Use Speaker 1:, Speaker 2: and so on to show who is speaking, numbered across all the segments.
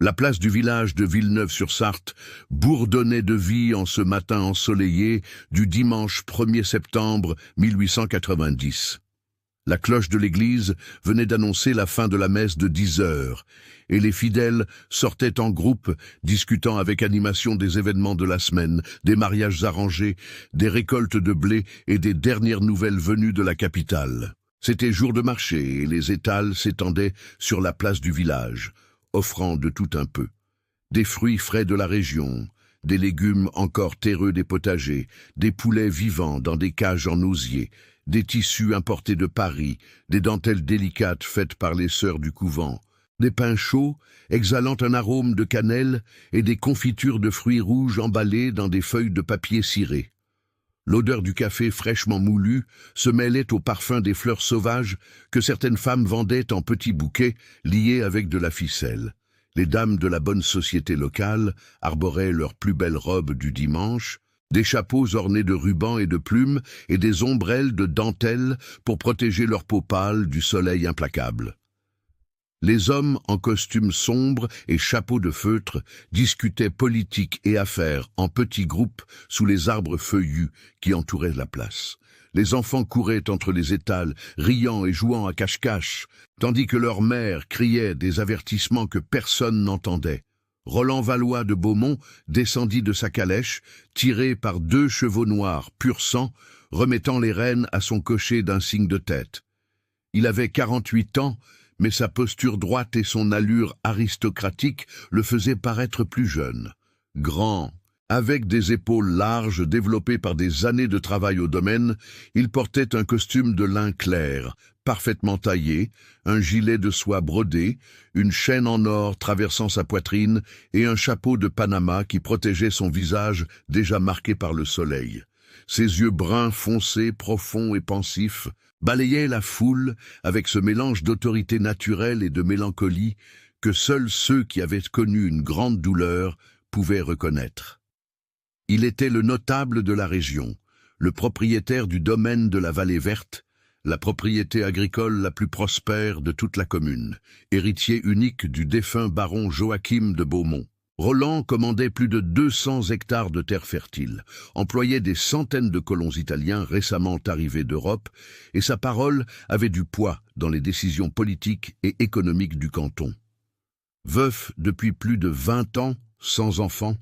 Speaker 1: La place du village de Villeneuve-sur-Sarthe bourdonnait de vie en ce matin ensoleillé du dimanche 1er septembre 1890. La cloche de l'église venait d'annoncer la fin de la messe de 10 heures, et les fidèles sortaient en groupe, discutant avec animation des événements de la semaine, des mariages arrangés, des récoltes de blé et des dernières nouvelles venues de la capitale. C'était jour de marché et les étals s'étendaient sur la place du village, offrant de tout un peu. Des fruits frais de la région, des légumes encore terreux des potagers, des poulets vivants dans des cages en osier, des tissus importés de Paris, des dentelles délicates faites par les sœurs du couvent, des pains chauds exhalant un arôme de cannelle et des confitures de fruits rouges emballées dans des feuilles de papier ciré. L'odeur du café fraîchement moulu se mêlait au parfum des fleurs sauvages que certaines femmes vendaient en petits bouquets liés avec de la ficelle. Les dames de la bonne société locale arboraient leurs plus belles robes du dimanche, des chapeaux ornés de rubans et de plumes et des ombrelles de dentelle pour protéger leur peau pâle du soleil implacable. Les hommes en costumes sombres et chapeaux de feutre discutaient politique et affaires en petits groupes sous les arbres feuillus qui entouraient la place. Les enfants couraient entre les étals, riant et jouant à cache-cache, tandis que leurs mères criaient des avertissements que personne n'entendait. Roland Valois de Beaumont descendit de sa calèche, tiré par 2 chevaux noirs pur sang, remettant les rênes à son cocher d'un signe de tête. Il avait 48 ans, mais sa posture droite et son allure aristocratique le faisaient paraître plus jeune. Grand, avec des épaules larges développées par des années de travail au domaine, il portait un costume de lin clair, parfaitement taillé, un gilet de soie brodé, une chaîne en or traversant sa poitrine et un chapeau de Panama qui protégeait son visage déjà marqué par le soleil. Ses yeux bruns foncés, profonds et pensifs, balayaient la foule avec ce mélange d'autorité naturelle et de mélancolie que seuls ceux qui avaient connu une grande douleur pouvaient reconnaître. Il était le notable de la région, le propriétaire du domaine de la Vallée Verte, la propriété agricole la plus prospère de toute la commune, héritier unique du défunt baron Joachim de Beaumont. Roland commandait plus de 200 hectares de terres fertiles, employait des centaines de colons italiens récemment arrivés d'Europe, et sa parole avait du poids dans les décisions politiques et économiques du canton. Veuf depuis plus de 20 ans, sans enfant,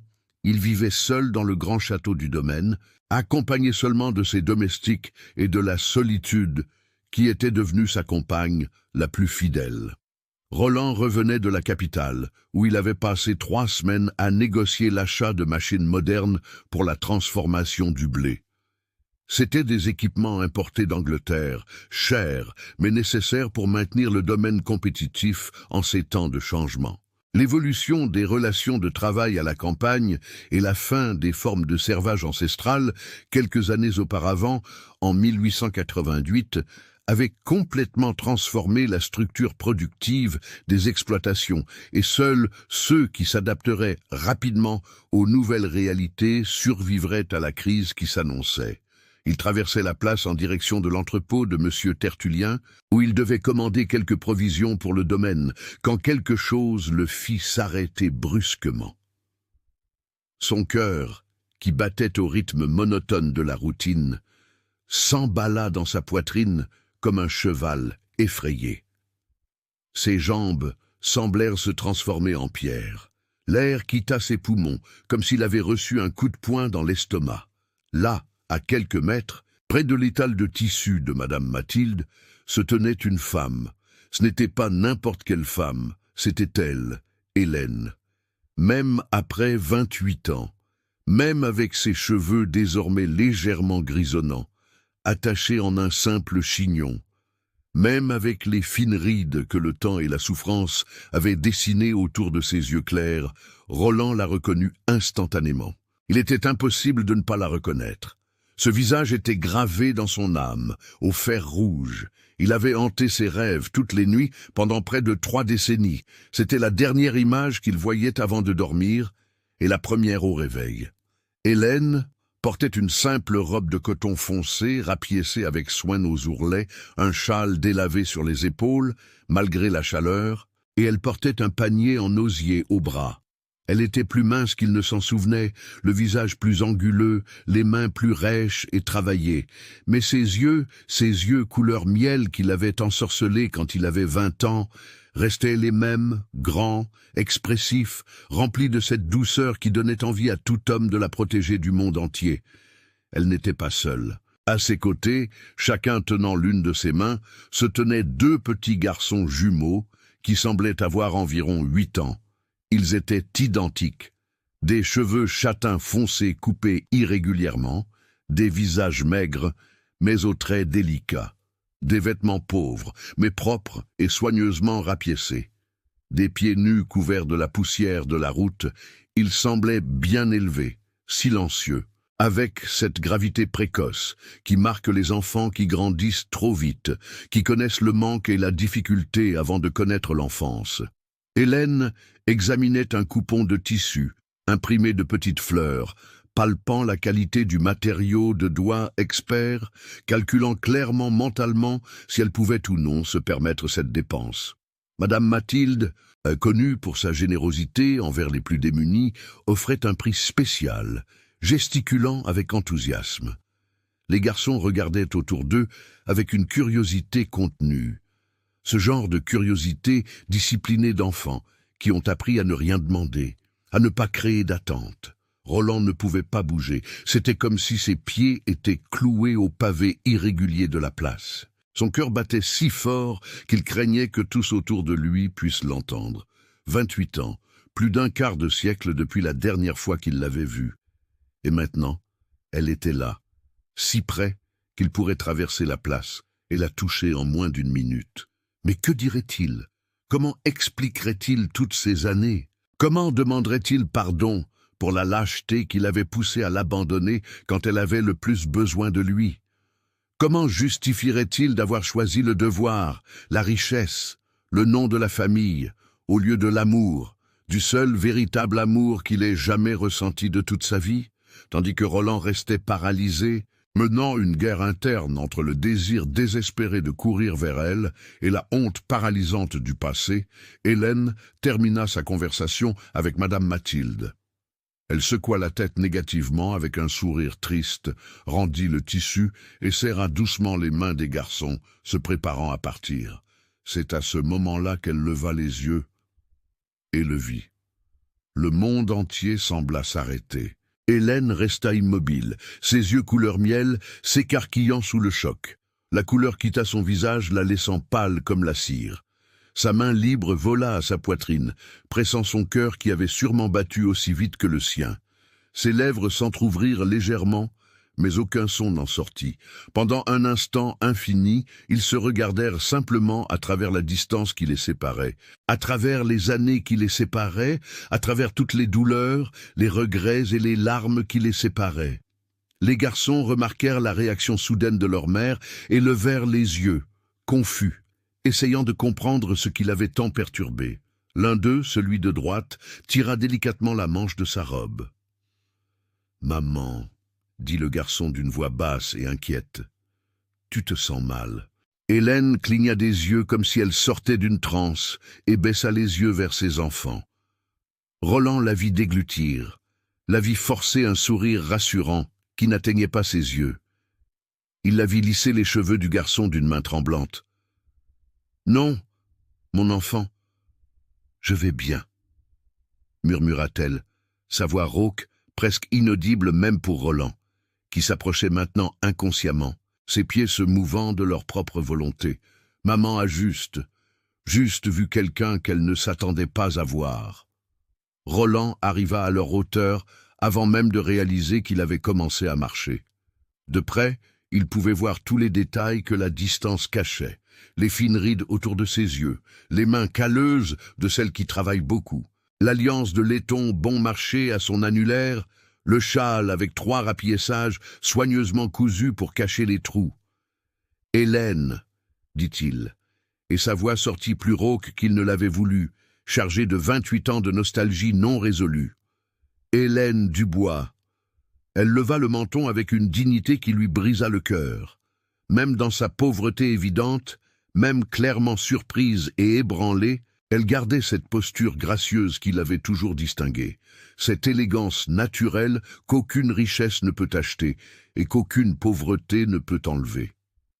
Speaker 1: il vivait seul dans le grand château du domaine, accompagné seulement de ses domestiques et de la solitude qui était devenue sa compagne la plus fidèle. Roland revenait de la capitale, où il avait passé 3 semaines à négocier l'achat de machines modernes pour la transformation du blé. C'étaient des équipements importés d'Angleterre, chers, mais nécessaires pour maintenir le domaine compétitif en ces temps de changement. L'évolution des relations de travail à la campagne et la fin des formes de servage ancestrales, quelques années auparavant, en 1888, avait complètement transformé la structure productive des exploitations, et seuls ceux qui s'adapteraient rapidement aux nouvelles réalités survivraient à la crise qui s'annonçait. Il traversait la place en direction de l'entrepôt de M. Tertullien, où il devait commander quelques provisions pour le domaine, quand quelque chose le fit s'arrêter brusquement. Son cœur, qui battait au rythme monotone de la routine, s'emballa dans sa poitrine comme un cheval effrayé. Ses jambes semblèrent se transformer en pierre. L'air quitta ses poumons, comme s'il avait reçu un coup de poing dans l'estomac. Là, à quelques mètres, près de l'étal de tissu de Madame Mathilde, se tenait une femme. Ce n'était pas n'importe quelle femme, c'était elle, Hélène. Même après 28 ans, même avec ses cheveux désormais légèrement grisonnants, attachés en un simple chignon, même avec les fines rides que le temps et la souffrance avaient dessinées autour de ses yeux clairs, Roland la reconnut instantanément. Il était impossible de ne pas la reconnaître. Ce visage était gravé dans son âme, au fer rouge. Il avait hanté ses rêves toutes les nuits pendant près de 3 décennies. C'était la dernière image qu'il voyait avant de dormir et la première au réveil. Hélène portait une simple robe de coton foncé, rapiécée avec soin aux ourlets, un châle délavé sur les épaules, malgré la chaleur, et elle portait un panier en osier au bras. Elle était plus mince qu'il ne s'en souvenait, le visage plus anguleux, les mains plus rêches et travaillées. Mais ses yeux couleur miel qui l'avaient ensorcelé quand il avait 20 ans, restaient les mêmes, grands, expressifs, remplis de cette douceur qui donnait envie à tout homme de la protéger du monde entier. Elle n'était pas seule. À ses côtés, chacun tenant l'une de ses mains, se tenaient 2 petits garçons jumeaux qui semblaient avoir environ 8 ans. Ils étaient identiques, des cheveux châtains foncés coupés irrégulièrement, des visages maigres, mais aux traits délicats, des vêtements pauvres, mais propres et soigneusement rapiécés. Des pieds nus couverts de la poussière de la route, ils semblaient bien élevés, silencieux, avec cette gravité précoce qui marque les enfants qui grandissent trop vite, qui connaissent le manque et la difficulté avant de connaître l'enfance. Hélène examinait un coupon de tissu, imprimé de petites fleurs, palpant la qualité du matériau de doigts experts, calculant clairement mentalement si elle pouvait ou non se permettre cette dépense. Madame Mathilde, connue pour sa générosité envers les plus démunis, offrait un prix spécial, gesticulant avec enthousiasme. Les garçons regardaient autour d'eux avec une curiosité contenue. Ce genre de curiosité disciplinée d'enfants qui ont appris à ne rien demander, à ne pas créer d'attente. Roland ne pouvait pas bouger, c'était comme si ses pieds étaient cloués au pavé irrégulier de la place. Son cœur battait si fort qu'il craignait que tous autour de lui puissent l'entendre. 28 ans, plus d'un quart de siècle depuis la dernière fois qu'il l'avait vue. Et maintenant, elle était là, si près qu'il pourrait traverser la place et la toucher en moins d'1 minute. Mais que dirait-il? Comment expliquerait-il toutes ces années? Comment demanderait-il pardon pour la lâcheté qui l'avait poussé à l'abandonner quand elle avait le plus besoin de lui? Comment justifierait-il d'avoir choisi le devoir, la richesse, le nom de la famille, au lieu de l'amour, du seul véritable amour qu'il ait jamais ressenti de toute sa vie, tandis que Roland restait paralysé, menant une guerre interne entre le désir désespéré de courir vers elle et la honte paralysante du passé? Hélène termina sa conversation avec Madame Mathilde. Elle secoua la tête négativement avec un sourire triste, rendit le tissu et serra doucement les mains des garçons, se préparant à partir. C'est à ce moment-là qu'elle leva les yeux et le vit. Le monde entier sembla s'arrêter. Hélène resta immobile, ses yeux couleur miel s'écarquillant sous le choc. La couleur quitta son visage, la laissant pâle comme la cire. Sa main libre vola à sa poitrine, pressant son cœur qui avait sûrement battu aussi vite que le sien. Ses lèvres s'entr'ouvrirent légèrement, mais aucun son n'en sortit. Pendant un instant infini, ils se regardèrent simplement à travers la distance qui les séparait, à travers les années qui les séparaient, à travers toutes les douleurs, les regrets et les larmes qui les séparaient. Les garçons remarquèrent la réaction soudaine de leur mère et levèrent les yeux, confus, essayant de comprendre ce qui l'avait tant perturbé. L'un d'eux, celui de droite, tira délicatement la manche de sa robe. « Maman », dit le garçon d'une voix basse et inquiète. « Tu te sens mal ?» Hélène cligna des yeux comme si elle sortait d'une transe et baissa les yeux vers ses enfants. Roland la vit déglutir, la vit forcer un sourire rassurant qui n'atteignait pas ses yeux. Il la vit lisser les cheveux du garçon d'une main tremblante. « Non, mon enfant, je vais bien, » murmura-t-elle, sa voix rauque, presque inaudible même pour Roland, qui s'approchait maintenant inconsciemment, ses pieds se mouvant de leur propre volonté. Maman a juste vu quelqu'un qu'elle ne s'attendait pas à voir. Roland arriva à leur hauteur avant même de réaliser qu'il avait commencé à marcher. De près, il pouvait voir tous les détails que la distance cachait, les fines rides autour de ses yeux, les mains calleuses de celle qui travaille beaucoup, l'alliance de laiton bon marché à son annulaire, le châle avec 3 rapiéçages soigneusement cousus pour cacher les trous. « Hélène » dit-il, et sa voix sortit plus rauque qu'il ne l'avait voulu, chargée de 28 ans de nostalgie non résolue. « Hélène Dubois ». Elle leva le menton avec une dignité qui lui brisa le cœur. Même dans sa pauvreté évidente, même clairement surprise et ébranlée, Elle gardait cette posture gracieuse qui l'avait toujours distinguée, cette élégance naturelle qu'aucune richesse ne peut acheter et qu'aucune pauvreté ne peut enlever.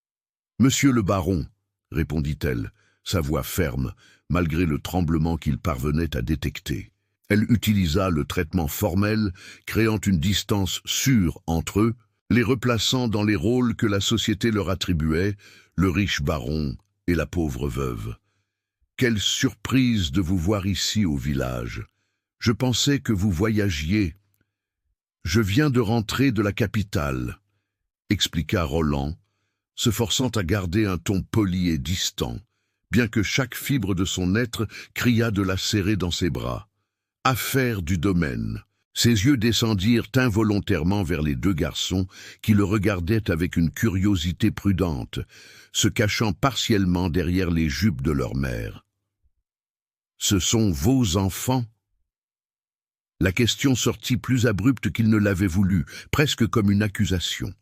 Speaker 1: « Monsieur le baron, » répondit-elle, sa voix ferme, malgré le tremblement qu'il parvenait à détecter. Elle utilisa le traitement formel, créant une distance sûre entre eux, les replaçant dans les rôles que la société leur attribuait, le riche baron et la pauvre veuve. « Quelle surprise de vous voir ici au village. Je pensais que vous voyagiez. Je viens de rentrer de la capitale, » expliqua Roland, se forçant à garder un ton poli et distant, bien que chaque fibre de son être criât de la serrer dans ses bras. Affaire du domaine. Ses yeux descendirent involontairement vers les deux garçons qui le regardaient avec une curiosité prudente, se cachant partiellement derrière les jupes de leur mère. « Ce sont vos enfants ?» La question sortit plus abrupte qu'il ne l'avait voulu, presque comme une accusation.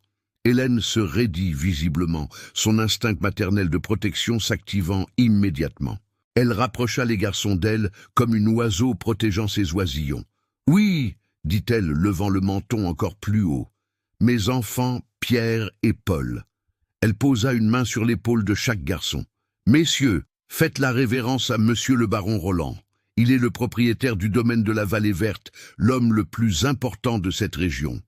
Speaker 1: Hélène se raidit visiblement, son instinct maternel de protection s'activant immédiatement. Elle rapprocha les garçons d'elle comme un oiseau protégeant ses oisillons. « Oui !» dit-elle, levant le menton encore plus haut. « Mes enfants, Pierre et Paul. » Elle posa une main sur l'épaule de chaque garçon. « Messieurs, faites la révérence à monsieur le baron Roland. Il est le propriétaire du domaine de la Vallée Verte, l'homme le plus important de cette région. »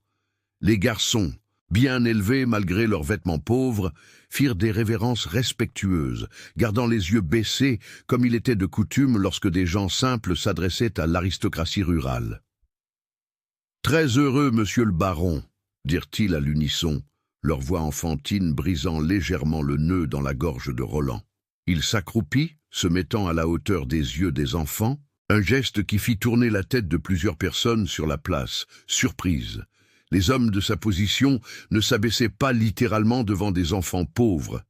Speaker 1: Les garçons, bien élevés malgré leurs vêtements pauvres, firent des révérences respectueuses, gardant les yeux baissés comme il était de coutume lorsque des gens simples s'adressaient à l'aristocratie rurale. « Très heureux, monsieur le baron, » dirent-ils à l'unisson, leur voix enfantine brisant légèrement le nœud dans la gorge de Roland. Il s'accroupit, se mettant à la hauteur des yeux des enfants, un geste qui fit tourner la tête de plusieurs personnes sur la place, surprises. Les hommes de sa position ne s'abaissaient pas littéralement devant des enfants pauvres.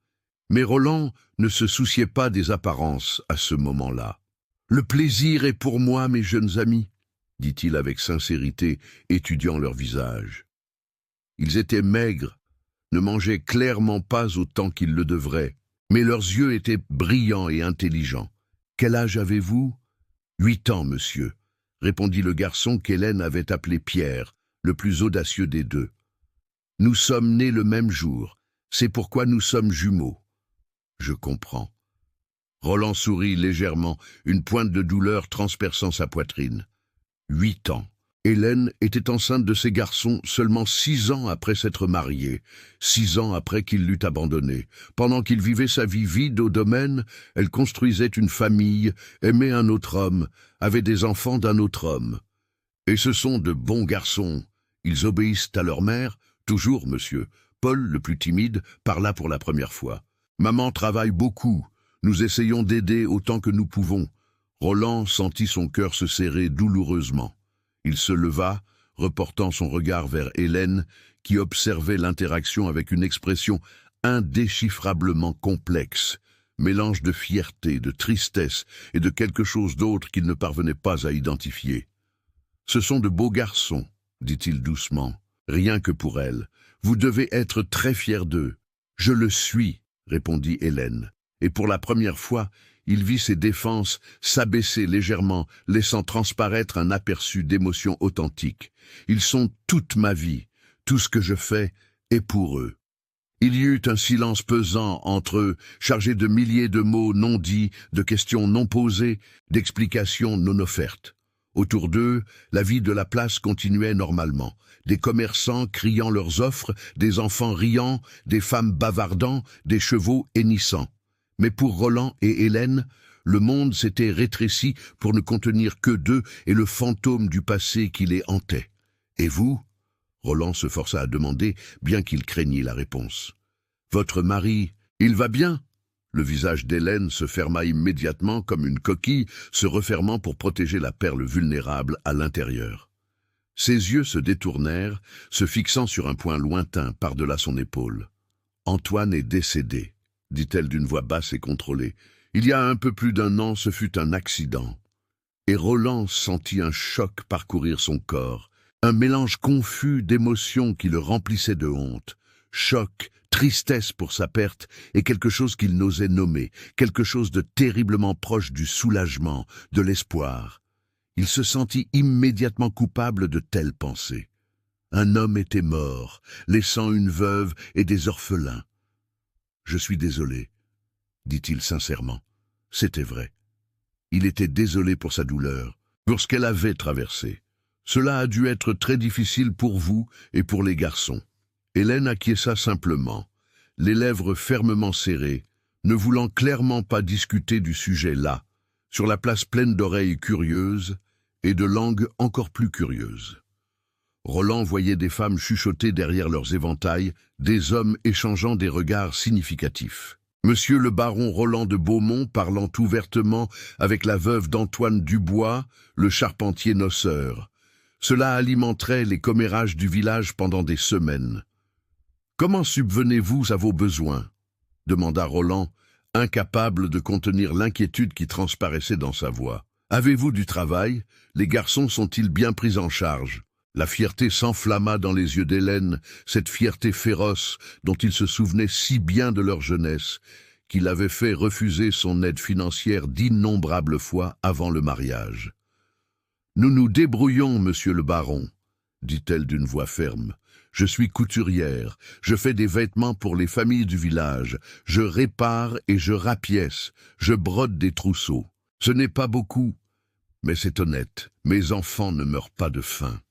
Speaker 1: Mais Roland ne se souciait pas des apparences à ce moment-là. « Le plaisir est pour moi, mes jeunes amis, » dit-il avec sincérité, étudiant leur visage. Ils étaient maigres, ne mangeaient clairement pas autant qu'ils le devraient, mais leurs yeux étaient brillants et intelligents. « Quel âge avez-vous » ? « 8 ans, monsieur, » répondit le garçon qu'Hélène avait appelé Pierre, le plus audacieux des deux. « Nous sommes nés le même jour, c'est pourquoi nous sommes jumeaux. » « Je comprends. » Roland sourit légèrement, une pointe de douleur transperçant sa poitrine. 8 ans. Hélène était enceinte de ses garçons seulement 6 ans après s'être mariée, 6 ans après qu'il l'eût abandonnée. Pendant qu'il vivait sa vie vide au domaine, elle construisait une famille, aimait un autre homme, avait des enfants d'un autre homme. Et ce sont de bons garçons. Ils obéissent à leur mère, toujours, monsieur. Paul, le plus timide, parla pour la première fois. « Maman travaille beaucoup. Nous essayons d'aider autant que nous pouvons. » Roland sentit son cœur se serrer douloureusement. Il se leva, reportant son regard vers Hélène, qui observait l'interaction avec une expression indéchiffrablement complexe, mélange de fierté, de tristesse et de quelque chose d'autre qu'il ne parvenait pas à identifier. « Ce sont de beaux garçons, » dit-il doucement, « rien que pour elle. Vous devez être très fiers d'eux. »« Je le suis, » répondit Hélène, et pour la première fois, il vit ses défenses s'abaisser légèrement, laissant transparaître un aperçu d'émotion authentique. Ils sont toute ma vie, tout ce que je fais est pour eux. Il y eut un silence pesant entre eux, chargé de milliers de mots non dits, de questions non posées, d'explications non offertes. Autour d'eux, la vie de la place continuait normalement. Des commerçants criant leurs offres, des enfants riant, des femmes bavardant, des chevaux hennissant. Mais pour Roland et Hélène, le monde s'était rétréci pour ne contenir que d'eux et le fantôme du passé qui les hantait. « Et vous ?» Roland se força à demander, bien qu'il craignît la réponse. « Votre mari, il va bien ?» Le visage d'Hélène se ferma immédiatement comme une coquille se refermant pour protéger la perle vulnérable à l'intérieur. Ses yeux se détournèrent, se fixant sur un point lointain par-delà son épaule. « Antoine est décédé, » dit-elle d'une voix basse et contrôlée. « Il y a un peu plus d'1 an, ce fut un accident. » Et Roland sentit un choc parcourir son corps, un mélange confus d'émotions qui le remplissait de honte. choc, tristesse pour sa perte et quelque chose qu'il n'osait nommer, quelque chose de terriblement proche du soulagement, de l'espoir. Il se sentit immédiatement coupable de telles pensées. Un homme était mort, laissant une veuve et des orphelins. « Je suis désolé », dit-il sincèrement. C'était vrai. Il était désolé pour sa douleur, pour ce qu'elle avait traversé. Cela a dû être très difficile pour vous et pour les garçons. Hélène acquiesça simplement, les lèvres fermement serrées, ne voulant clairement pas discuter du sujet là, sur la place pleine d'oreilles curieuses et de langues encore plus curieuses. Roland voyait des femmes chuchoter derrière leurs éventails, des hommes échangeant des regards significatifs. Monsieur le baron Roland de Beaumont parlant ouvertement avec la veuve d'Antoine Dubois, le charpentier noceur. Cela alimenterait les commérages du village pendant des semaines. « Comment subvenez-vous à vos besoins ?» demanda Roland, incapable de contenir l'inquiétude qui transparaissait dans sa voix. « Avez-vous du travail? Les garçons sont-ils bien pris en charge ?» La fierté s'enflamma dans les yeux d'Hélène, cette fierté féroce dont il se souvenait si bien de leur jeunesse, qu'il avait fait refuser son aide financière d'innombrables fois avant le mariage. « Nous nous débrouillons, monsieur le baron, » dit-elle d'une voix ferme. « Je suis couturière, je fais des vêtements pour les familles du village, je répare et je rapièce, je brode des trousseaux. Ce n'est pas beaucoup, mais c'est honnête, mes enfants ne meurent pas de faim. »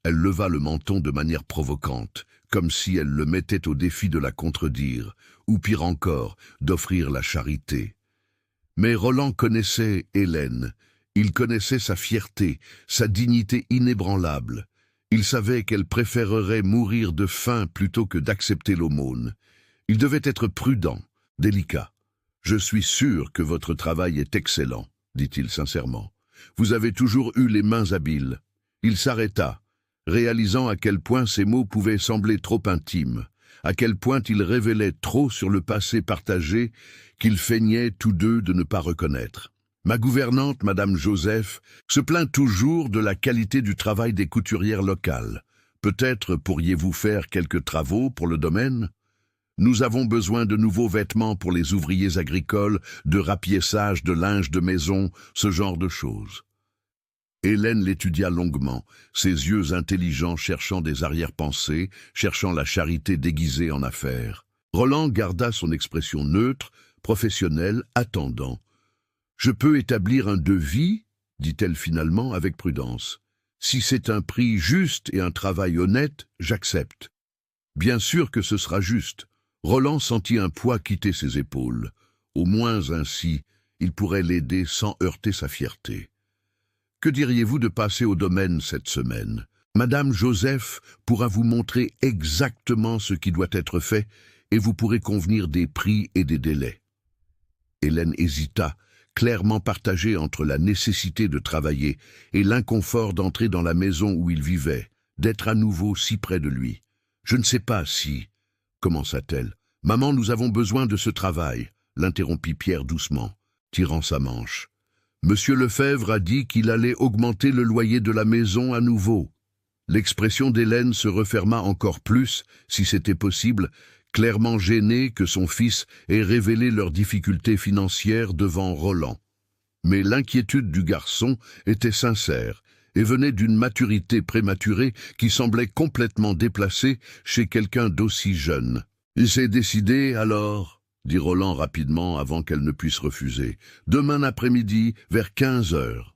Speaker 1: Elle leva le menton de manière provocante, comme si elle le mettait au défi de la contredire, ou pire encore, d'offrir la charité. Mais Roland connaissait Hélène, il connaissait sa fierté, sa dignité inébranlable. Il savait qu'elle préférerait mourir de faim plutôt que d'accepter l'aumône. Il devait être prudent, délicat. « Je suis sûr que votre travail est excellent, » dit-il sincèrement. « Vous avez toujours eu les mains habiles. » Il s'arrêta, réalisant à quel point ces mots pouvaient sembler trop intimes, à quel point ils révélaient trop sur le passé partagé qu'ils feignaient tous deux de ne pas reconnaître. Ma gouvernante, Madame Joseph, se plaint toujours de la qualité du travail des couturières locales. Peut-être pourriez-vous faire quelques travaux pour le domaine? Nous avons besoin de nouveaux vêtements pour les ouvriers agricoles, de rapiessage, de linge de maison, ce genre de choses. Hélène l'étudia longuement, ses yeux intelligents cherchant des arrière-pensées, cherchant la charité déguisée en affaires. Roland garda son expression neutre, professionnelle, attendant. « Je peux établir un devis, dit-elle finalement avec prudence. Si c'est un prix juste et un travail honnête, j'accepte. Bien sûr que ce sera juste. » Roland sentit un poids quitter ses épaules. Au moins ainsi, il pourrait l'aider sans heurter sa fierté. Que diriez-vous de passer au domaine cette semaine? Madame Joseph pourra vous montrer exactement ce qui doit être fait et vous pourrez convenir des prix et des délais. Hélène hésita, clairement partagée entre la nécessité de travailler et l'inconfort d'entrer dans la maison où il vivait, d'être à nouveau si près de lui. « Je ne sais pas si... » commença-t-elle. « Maman, nous avons besoin de ce travail, » l'interrompit Pierre doucement, tirant sa manche. Monsieur Lefebvre a dit qu'il allait augmenter le loyer de la maison à nouveau. L'expression d'Hélène se referma encore plus, si c'était possible, clairement gênée que son fils ait révélé leurs difficultés financières devant Roland. Mais l'inquiétude du garçon était sincère et venait d'une maturité prématurée qui semblait complètement déplacée chez quelqu'un d'aussi jeune. « Il s'est décidé alors ?» dit Roland rapidement avant qu'elle ne puisse refuser. « Demain après-midi, vers 15 heures. »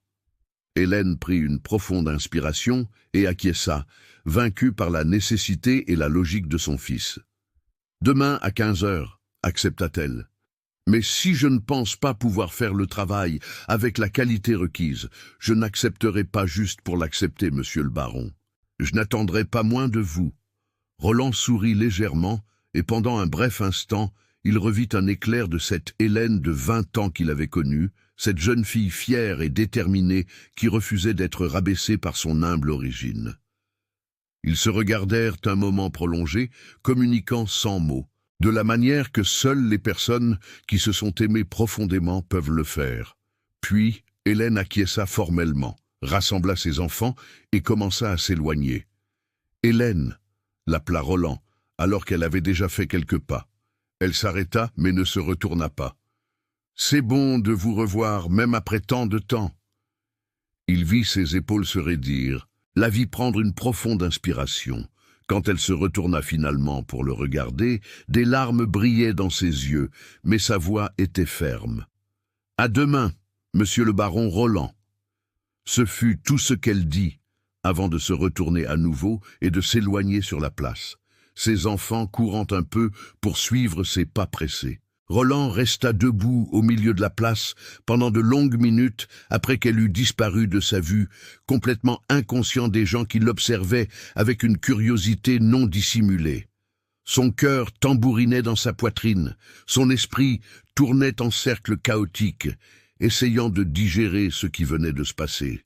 Speaker 1: Hélène prit une profonde inspiration et acquiesça, vaincue par la nécessité et la logique de son fils. « Demain à 15 heures, accepta-t-elle. « Mais si je ne pense pas pouvoir faire le travail avec la qualité requise, je n'accepterai pas juste pour l'accepter, monsieur le baron. Je n'attendrai pas moins de vous. » Roland sourit légèrement et pendant un bref instant, il revit un éclair de cette Hélène de 20 ans qu'il avait connue, cette jeune fille fière et déterminée qui refusait d'être rabaissée par son humble origine. Ils se regardèrent un moment prolongé, communiquant sans mots, de la manière que seules les personnes qui se sont aimées profondément peuvent le faire. Puis, Hélène acquiesça formellement, rassembla ses enfants et commença à s'éloigner. « Hélène !» l'appela Roland, alors qu'elle avait déjà fait quelques pas. Elle s'arrêta, mais ne se retourna pas. « C'est bon de vous revoir, même après tant de temps. » Il vit ses épaules se raidir, la vit prendre une profonde inspiration. Quand elle se retourna finalement pour le regarder, des larmes brillaient dans ses yeux, mais sa voix était ferme. « À demain, monsieur le baron Roland. » Ce fut tout ce qu'elle dit, avant de se retourner à nouveau et de s'éloigner sur la place, ses enfants courant un peu pour suivre ses pas pressés. Roland resta debout au milieu de la place pendant de longues minutes après qu'elle eut disparu de sa vue, complètement inconscient des gens qui l'observaient avec une curiosité non dissimulée. Son cœur tambourinait dans sa poitrine, son esprit tournait en cercle chaotique, essayant de digérer ce qui venait de se passer.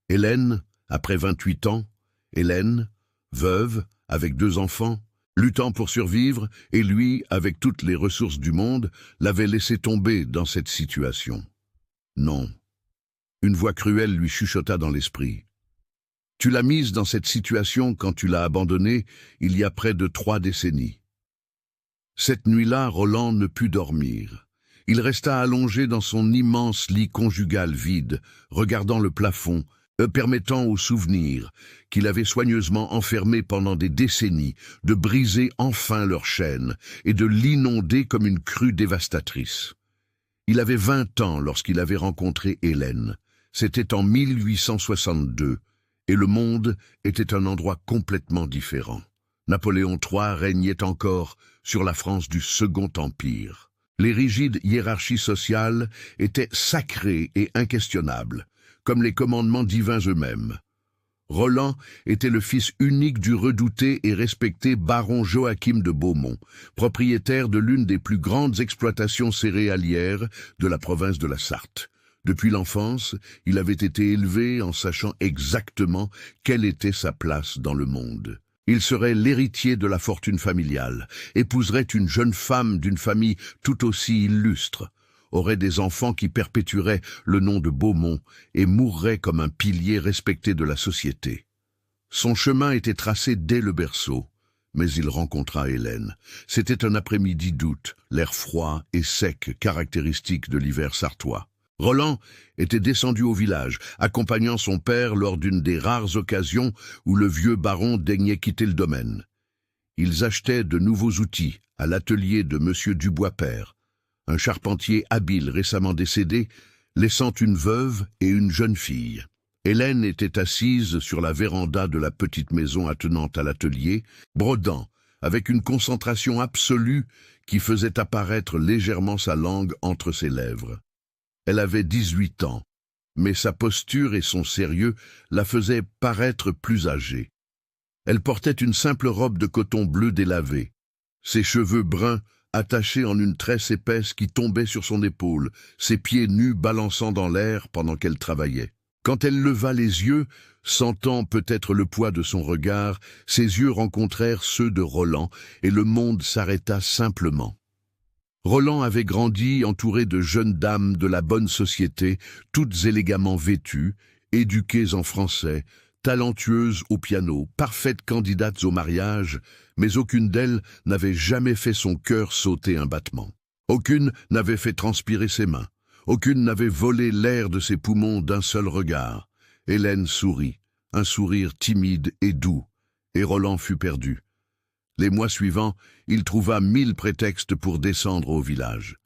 Speaker 1: Hélène, après 28 ans, Hélène, veuve, avec 2 enfants, luttant pour survivre, et lui, avec toutes les ressources du monde, l'avait laissé tomber dans cette situation. Non. Une voix cruelle lui chuchota dans l'esprit. Tu l'as mise dans cette situation quand tu l'as abandonnée il y a près de 3 décennies. Cette nuit-là, Roland ne put dormir. Il resta allongé dans son immense lit conjugal vide, regardant le plafond, permettant aux souvenirs, qu'il avait soigneusement enfermés pendant des décennies, de briser enfin leur chaîne et de l'inonder comme une crue dévastatrice. Il avait 20 ans lorsqu'il avait rencontré Hélène. C'était en 1862, et le monde était un endroit complètement différent. Napoléon III régnait encore sur la France du Second Empire. Les rigides hiérarchies sociales étaient sacrées et inquestionnables, comme les commandements divins eux-mêmes. Roland était le fils unique du redouté et respecté baron Joachim de Beaumont, propriétaire de l'une des plus grandes exploitations céréalières de la province de la Sarthe. Depuis l'enfance, il avait été élevé en sachant exactement quelle était sa place dans le monde. Il serait l'héritier de la fortune familiale, épouserait une jeune femme d'une famille tout aussi illustre, aurait des enfants qui perpétueraient le nom de Beaumont et mourrait comme un pilier respecté de la société. Son chemin était tracé dès le berceau, mais il rencontra Hélène. C'était un après-midi d'août, l'air froid et sec caractéristique de l'hiver sartois. Roland était descendu au village, accompagnant son père lors d'une des rares occasions où le vieux baron daignait quitter le domaine. Ils achetaient de nouveaux outils à l'atelier de M. Dubois-Père, un charpentier habile récemment décédé, laissant une veuve et une jeune fille. Hélène était assise sur la véranda de la petite maison attenante à l'atelier, brodant, avec une concentration absolue qui faisait apparaître légèrement sa langue entre ses lèvres. Elle avait 18 ans, mais sa posture et son sérieux la faisaient paraître plus âgée. Elle portait une simple robe de coton bleu délavé. Ses cheveux bruns attachés en une tresse épaisse qui tombait sur son épaule, ses pieds nus balançant dans l'air pendant qu'elle travaillait. Quand elle leva les yeux, sentant peut-être le poids de son regard, ses yeux rencontrèrent ceux de Roland, et le monde s'arrêta simplement. Roland avait grandi entouré de jeunes dames de la bonne société, toutes élégamment vêtues, éduquées en français, talentueuses au piano, parfaites candidates au mariage, mais aucune d'elles n'avait jamais fait son cœur sauter un battement. Aucune n'avait fait transpirer ses mains. Aucune n'avait volé l'air de ses poumons d'un seul regard. Hélène sourit, un sourire timide et doux, et Roland fut perdu. Les mois suivants, il trouva 1000 prétextes pour descendre au village.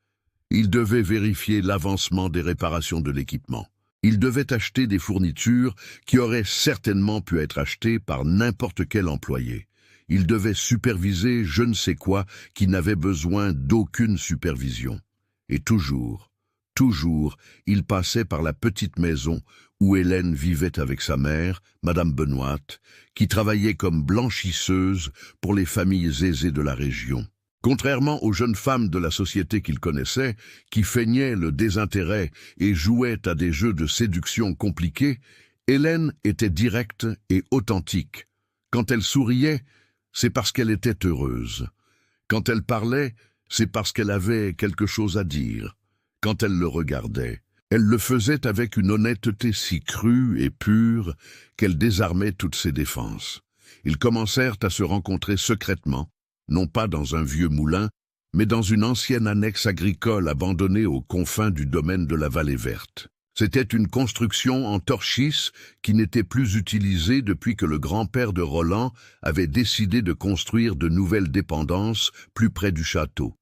Speaker 1: Il devait vérifier l'avancement des réparations de l'équipement. Il devait acheter des fournitures qui auraient certainement pu être achetées par n'importe quel employé. Il devait superviser je ne sais quoi qui n'avait besoin d'aucune supervision. Et toujours, il passait par la petite maison où Hélène vivait avec sa mère, Madame Benoît, qui travaillait comme blanchisseuse pour les familles aisées de la région. Contrairement aux jeunes femmes de la société qu'il connaissait, qui feignaient le désintérêt et jouaient à des jeux de séduction compliqués, Hélène était directe et authentique. Quand elle souriait, c'est parce qu'elle était heureuse. Quand elle parlait, c'est parce qu'elle avait quelque chose à dire. Quand elle le regardait, elle le faisait avec une honnêteté si crue et pure qu'elle désarmait toutes ses défenses. Ils commencèrent à se rencontrer secrètement, non pas dans un vieux moulin, mais dans une ancienne annexe agricole abandonnée aux confins du domaine de la Vallée Verte. C'était une construction en torchis qui n'était plus utilisée depuis que le grand-père de Roland avait décidé de construire de nouvelles dépendances plus près du château.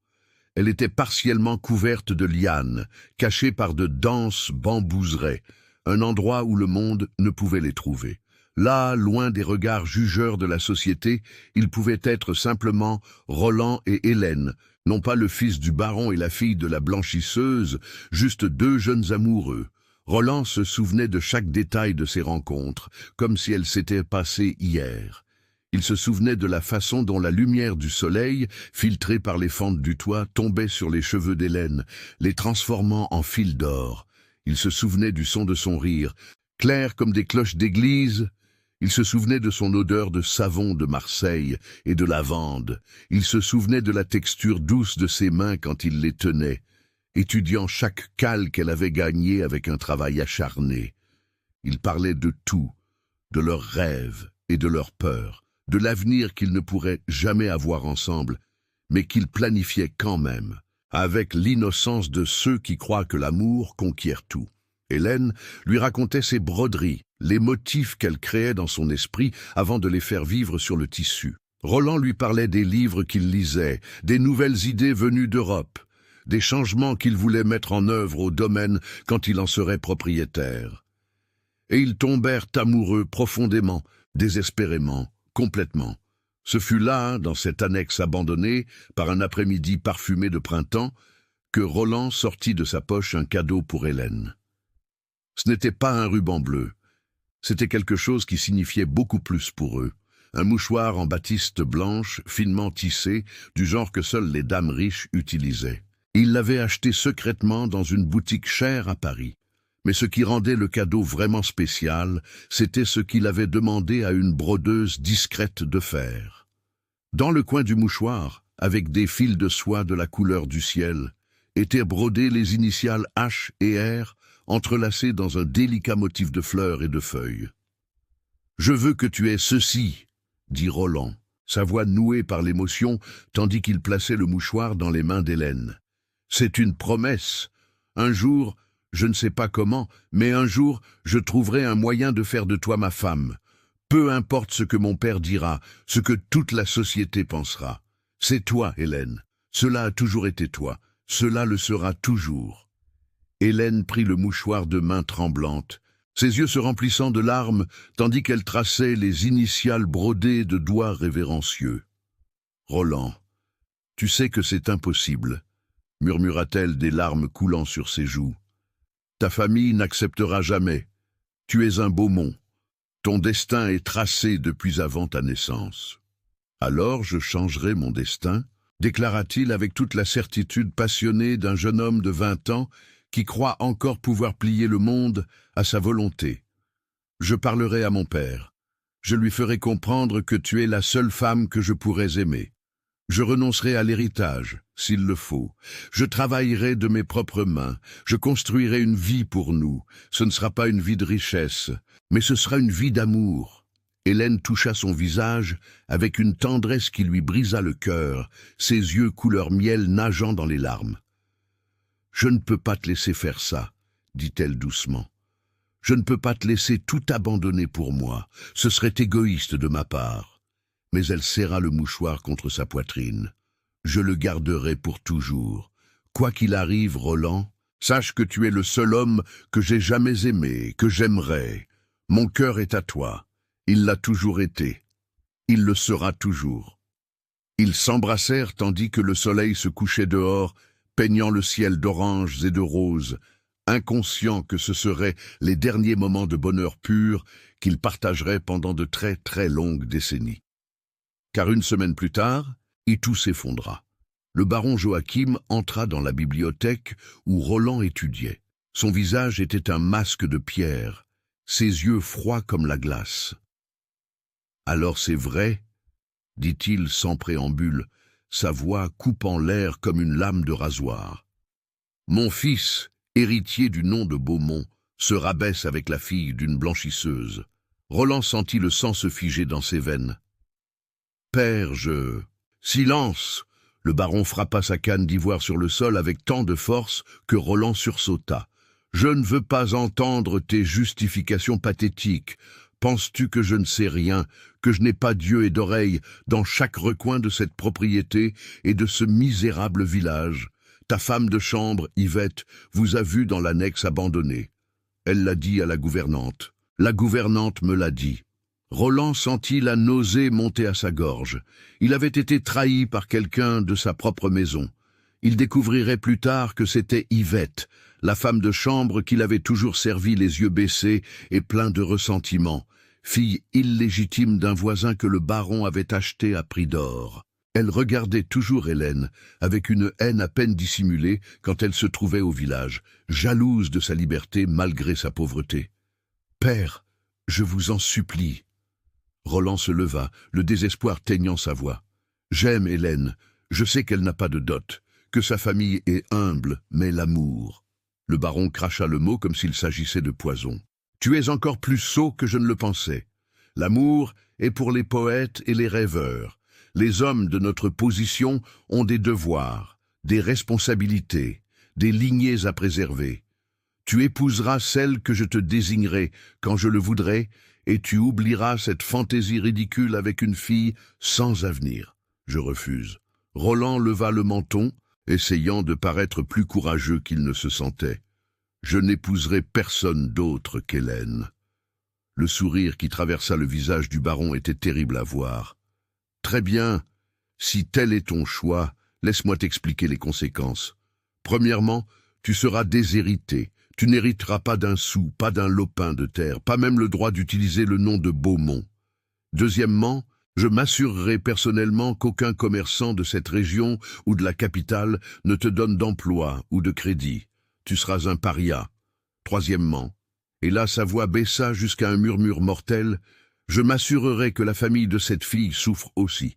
Speaker 1: Elle était partiellement couverte de lianes, cachée par de denses bambouseraies, un endroit où le monde ne pouvait les trouver. Là, loin des regards jugeurs de la société, ils pouvaient être simplement Roland et Hélène, non pas le fils du baron et la fille de la blanchisseuse, juste deux jeunes amoureux. Roland se souvenait de chaque détail de ces rencontres, comme si elles s'étaient passées hier. Il se souvenait de la façon dont la lumière du soleil, filtrée par les fentes du toit, tombait sur les cheveux d'Hélène, les transformant en fils d'or. Il se souvenait du son de son rire, clair comme des cloches d'église. Il se souvenait de son odeur de savon de Marseille et de lavande. Il se souvenait de la texture douce de ses mains quand il les tenait, étudiant chaque cale qu'elle avait gagnée avec un travail acharné. Il parlait de tout, de leurs rêves et de leurs peurs, de l'avenir qu'ils ne pourraient jamais avoir ensemble, mais qu'ils planifiaient quand même, avec l'innocence de ceux qui croient que l'amour conquiert tout. Hélène lui racontait ses broderies, les motifs qu'elle créait dans son esprit avant de les faire vivre sur le tissu. Roland lui parlait des livres qu'il lisait, des nouvelles idées venues d'Europe, des changements qu'il voulait mettre en œuvre au domaine quand il en serait propriétaire. Et ils tombèrent amoureux profondément, désespérément, complètement. Ce fut là, dans cette annexe abandonnée, par un après-midi parfumé de printemps, que Roland sortit de sa poche un cadeau pour Hélène. Ce n'était pas un ruban bleu. C'était quelque chose qui signifiait beaucoup plus pour eux. Un mouchoir en batiste blanche, finement tissé, du genre que seules les dames riches utilisaient. Il l'avait acheté secrètement dans une boutique chère à Paris. Mais ce qui rendait le cadeau vraiment spécial, c'était ce qu'il avait demandé à une brodeuse discrète de faire. Dans le coin du mouchoir, avec des fils de soie de la couleur du ciel, étaient brodées les initiales H et R, entrelacées dans un délicat motif de fleurs et de feuilles. « Je veux que tu aies ceci », dit Roland, sa voix nouée par l'émotion, tandis qu'il plaçait le mouchoir dans les mains d'Hélène. « C'est une promesse. Un jour, je ne sais pas comment, mais un jour, je trouverai un moyen de faire de toi ma femme. Peu importe ce que mon père dira, ce que toute la société pensera. C'est toi, Hélène. Cela a toujours été toi. Cela le sera toujours. » Hélène prit le mouchoir de main tremblante, ses yeux se remplissant de larmes, tandis qu'elle traçait les initiales brodées de doigts révérencieux. « Roland, tu sais que c'est impossible, » murmura-t-elle, des larmes coulant sur ses joues. « Ta famille n'acceptera jamais. Tu es un Beaumont. Ton destin est tracé depuis avant ta naissance. »« Alors je changerai mon destin », déclara-t-il avec toute la certitude passionnée d'un jeune homme de 20 ans qui croit encore pouvoir plier le monde à sa volonté. « Je parlerai à mon père. Je lui ferai comprendre que tu es la seule femme que je pourrais aimer. Je renoncerai à l'héritage, s'il le faut. Je travaillerai de mes propres mains. Je construirai une vie pour nous. Ce ne sera pas une vie de richesse, mais ce sera une vie d'amour. » Hélène toucha son visage avec une tendresse qui lui brisa le cœur, ses yeux couleur miel nageant dans les larmes. « Je ne peux pas te laisser faire ça, » dit-elle doucement. « Je ne peux pas te laisser tout abandonner pour moi. Ce serait égoïste de ma part. » Mais elle serra le mouchoir contre sa poitrine. « Je le garderai pour toujours. Quoi qu'il arrive, Roland, sache que tu es le seul homme que j'ai jamais aimé, que j'aimerais. Mon cœur est à toi. Il l'a toujours été. Il le sera toujours. » Ils s'embrassèrent tandis que le soleil se couchait dehors, peignant le ciel d'oranges et de roses, inconscients que ce seraient les derniers moments de bonheur pur qu'ils partageraient pendant de très très longues décennies. Car une semaine plus tard, et tout s'effondra. Le baron Joachim entra dans la bibliothèque où Roland étudiait. Son visage était un masque de pierre, ses yeux froids comme la glace. « Alors c'est vrai ?» dit-il sans préambule, sa voix coupant l'air comme une lame de rasoir. « Mon fils, héritier du nom de Beaumont, se rabaisse avec la fille d'une blanchisseuse. » Roland sentit le sang se figer dans ses veines. « Père, Silence! Le baron frappa sa canne d'ivoire sur le sol avec tant de force que Roland sursauta. Je ne veux pas entendre tes justifications pathétiques. Penses-tu que je ne sais rien, que je n'ai pas d'yeux et d'oreilles dans chaque recoin de cette propriété et de ce misérable village? Ta femme de chambre, Yvette, vous a vu dans l'annexe abandonnée. Elle l'a dit à la gouvernante. La gouvernante me l'a dit. Roland sentit la nausée monter à sa gorge. Il avait été trahi par quelqu'un de sa propre maison. Il découvrirait plus tard que c'était Yvette, la femme de chambre qu'il avait toujours servi les yeux baissés et plein de ressentiment, fille illégitime d'un voisin que le baron avait acheté à prix d'or. Elle regardait toujours Hélène, avec une haine à peine dissimulée quand elle se trouvait au village, jalouse de sa liberté malgré sa pauvreté. « Père, je vous en supplie. » Roland se leva, le désespoir teignant sa voix. « J'aime Hélène, je sais qu'elle n'a pas de dot, que sa famille est humble, mais l'amour. » Le baron cracha le mot comme s'il s'agissait de poison. « Tu es encore plus sot que je ne le pensais. L'amour est pour les poètes et les rêveurs. Les hommes de notre position ont des devoirs, des responsabilités, des lignées à préserver. Tu épouseras celle que je te désignerai quand je le voudrai, et tu oublieras cette fantaisie ridicule avec une fille sans avenir. Je refuse. » Roland leva le menton, essayant de paraître plus courageux qu'il ne se sentait. « Je n'épouserai personne d'autre qu'Hélène. » Le sourire qui traversa le visage du baron était terrible à voir. « Très bien, si tel est ton choix, laisse-moi t'expliquer les conséquences. Premièrement, tu seras déshérité. Tu n'hériteras pas d'un sou, pas d'un lopin de terre, pas même le droit d'utiliser le nom de Beaumont. Deuxièmement, je m'assurerai personnellement qu'aucun commerçant de cette région ou de la capitale ne te donne d'emploi ou de crédit. Tu seras un paria. Troisièmement, et là sa voix baissa jusqu'à un murmure mortel, je m'assurerai que la famille de cette fille souffre aussi.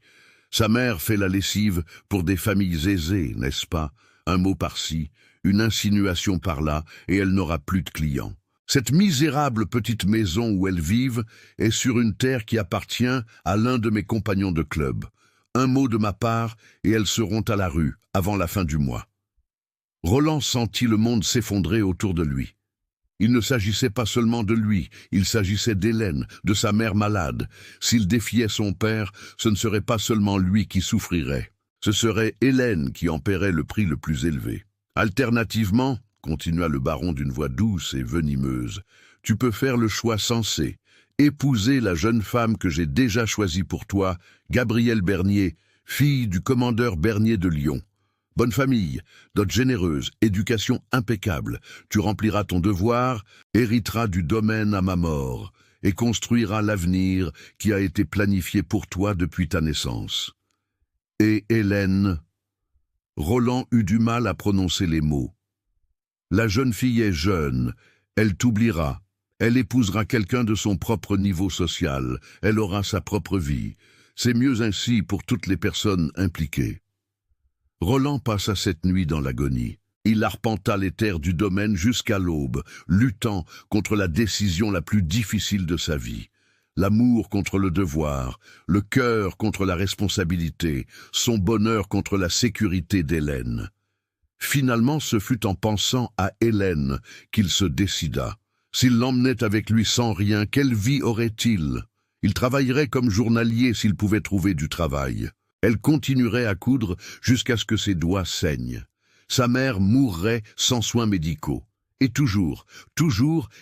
Speaker 1: Sa mère fait la lessive pour des familles aisées, n'est-ce pas? Un mot par-ci, une insinuation par-là, et elle n'aura plus de clients. Cette misérable petite maison où elles vivent est sur une terre qui appartient à l'un de mes compagnons de club. Un mot de ma part, et elles seront à la rue, avant la fin du mois. Roland sentit le monde s'effondrer autour de lui. Il ne s'agissait pas seulement de lui, il s'agissait d'Hélène, de sa mère malade. S'il défiait son père, ce ne serait pas seulement lui qui souffrirait. Ce serait Hélène qui en paierait le prix le plus élevé. Alternativement, continua le baron d'une voix douce et venimeuse, tu peux faire le choix sensé, épouser la jeune femme que j'ai déjà choisie pour toi, Gabrielle Bernier, fille du commandeur Bernier de Lyon. Bonne famille, dot généreuse, éducation impeccable, tu rempliras ton devoir, hériteras du domaine à ma mort, et construiras l'avenir qui a été planifié pour toi depuis ta naissance. Et Hélène... Roland eut du mal à prononcer les mots. La jeune fille est jeune, elle t'oubliera, elle épousera quelqu'un de son propre niveau social, elle aura sa propre vie. C'est mieux ainsi pour toutes les personnes impliquées. Roland passa cette nuit dans l'agonie. Il arpenta les terres du domaine jusqu'à l'aube, luttant contre la décision la plus difficile de sa vie. L'amour contre le devoir, le cœur contre la responsabilité, son bonheur contre la sécurité d'Hélène. Finalement, ce fut en pensant à Hélène qu'il se décida. S'il l'emmenait avec lui sans rien, quelle vie aurait-il? Il travaillerait comme journalier s'il pouvait trouver du travail. Elle continuerait à coudre jusqu'à ce que ses doigts saignent. Sa mère mourrait sans soins médicaux. Et toujours,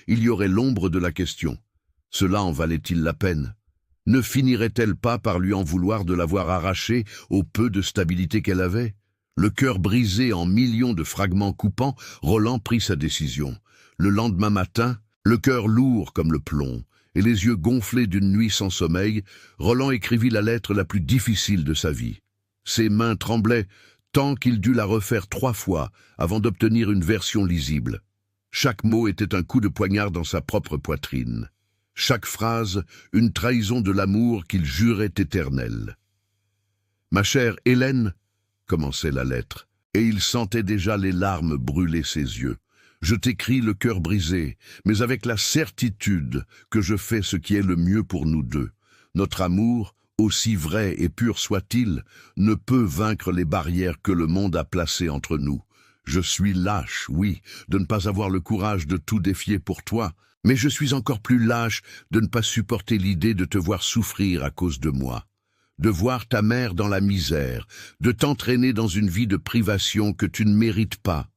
Speaker 1: il y aurait l'ombre de la question. Cela en valait-il la peine? Ne finirait-elle pas par lui en vouloir de l'avoir arrachée au peu de stabilité qu'elle avait? Le cœur brisé en millions de fragments coupants, Roland prit sa décision. Le lendemain matin, le cœur lourd comme le plomb, et les yeux gonflés d'une nuit sans sommeil, Roland écrivit la lettre la plus difficile de sa vie. Ses mains tremblaient tant qu'il dut la refaire 3 fois avant d'obtenir une version lisible. Chaque mot était un coup de poignard dans sa propre poitrine. Chaque phrase, une trahison de l'amour qu'il jurait éternel. « Ma chère Hélène », commençait la lettre, et il sentait déjà les larmes brûler ses yeux. « Je t'écris le cœur brisé, mais avec la certitude que je fais ce qui est le mieux pour nous deux. Notre amour, aussi vrai et pur soit-il, ne peut vaincre les barrières que le monde a placées entre nous. Je suis lâche, oui, de ne pas avoir le courage de tout défier pour toi, mais je suis encore plus lâche de ne pas supporter l'idée de te voir souffrir à cause de moi, de voir ta mère dans la misère, de t'entraîner dans une vie de privation que tu ne mérites pas.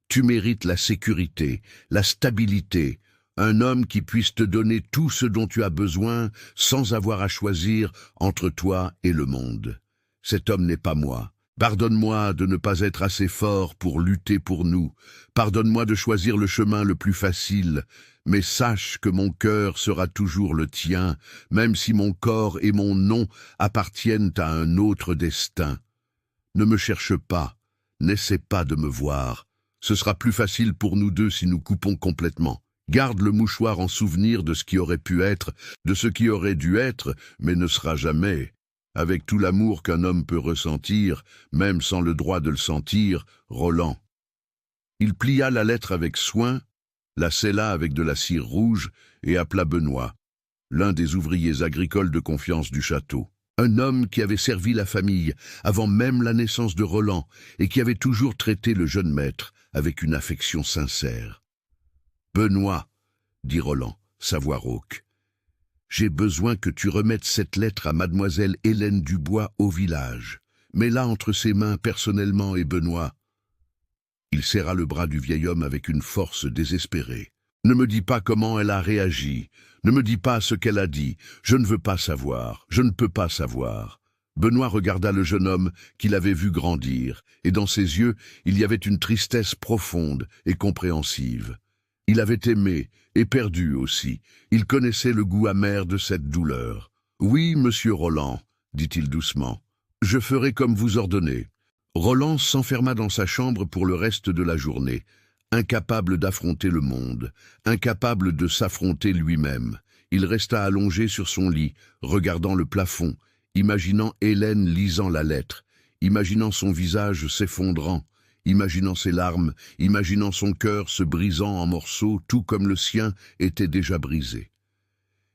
Speaker 1: Tu mérites la sécurité, la stabilité, un homme qui puisse te donner tout ce dont tu as besoin sans avoir à choisir entre toi et le monde. Cet homme n'est pas moi. Pardonne-moi de ne pas être assez fort pour lutter pour nous. Pardonne-moi de choisir le chemin le plus facile. Mais sache que mon cœur sera toujours le tien, même si mon corps et mon nom appartiennent à un autre destin. Ne me cherche pas, n'essaie pas de me voir. Ce sera plus facile pour nous deux si nous coupons complètement. Garde le mouchoir en souvenir de ce qui aurait pu être, de ce qui aurait dû être, mais ne sera jamais. Avec tout l'amour qu'un homme peut ressentir, même sans le droit de le sentir, Roland. Il plia la lettre avec soin, la scella avec de la cire rouge et appela Benoît, l'un des ouvriers agricoles de confiance du château. Un homme qui avait servi la famille avant même la naissance de Roland et qui avait toujours traité le jeune maître avec une affection sincère. « Benoît, » dit Roland, sa voix rauque, « j'ai besoin que tu remettes cette lettre à mademoiselle Hélène Dubois au village. Mets-la entre ses mains personnellement et Benoît. » Il serra le bras du vieil homme avec une force désespérée. « Ne me dis pas comment elle a réagi. Ne me dis pas ce qu'elle a dit. Je ne veux pas savoir. Je ne peux pas savoir. » Benoît regarda le jeune homme qu'il avait vu grandir, et dans ses yeux, il y avait une tristesse profonde et compréhensive. Il avait aimé et perdu aussi. Il connaissait le goût amer de cette douleur. « Oui, monsieur Roland, » dit-il doucement, « je ferai comme vous ordonnez. » Roland s'enferma dans sa chambre pour le reste de la journée, incapable d'affronter le monde, incapable de s'affronter lui-même. Il resta allongé sur son lit, regardant le plafond, imaginant Hélène lisant la lettre, imaginant son visage s'effondrant, imaginant ses larmes, imaginant son cœur se brisant en morceaux, tout comme le sien était déjà brisé.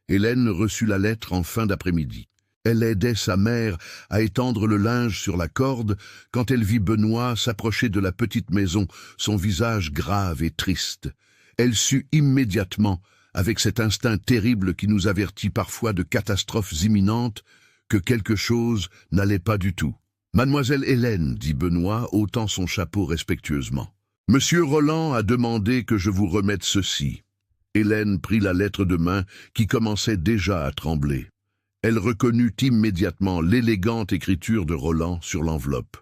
Speaker 1: Hélène reçut la lettre en fin d'après-midi. Elle aidait sa mère à étendre le linge sur la corde quand elle vit Benoît s'approcher de la petite maison, son visage grave et triste. Elle sut immédiatement, avec cet instinct terrible qui nous avertit parfois de catastrophes imminentes, que quelque chose n'allait pas du tout. « Mademoiselle Hélène, » dit Benoît, ôtant son chapeau respectueusement. « Monsieur Roland a demandé que je vous remette ceci. » Hélène prit la lettre de main qui commençait déjà à trembler. Elle reconnut immédiatement l'élégante écriture de Roland sur l'enveloppe.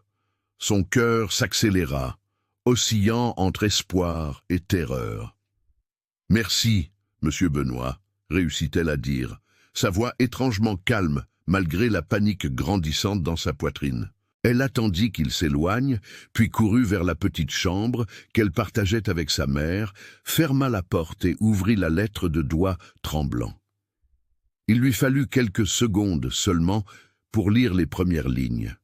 Speaker 1: Son cœur s'accéléra, oscillant entre espoir et terreur. « Merci, monsieur Benoît, » réussit-elle à dire, sa voix étrangement calme, malgré la panique grandissante dans sa poitrine. Elle attendit qu'il s'éloigne, puis courut vers la petite chambre qu'elle partageait avec sa mère, ferma la porte et ouvrit la lettre de doigts tremblants. Il lui fallut quelques secondes seulement pour lire les premières lignes.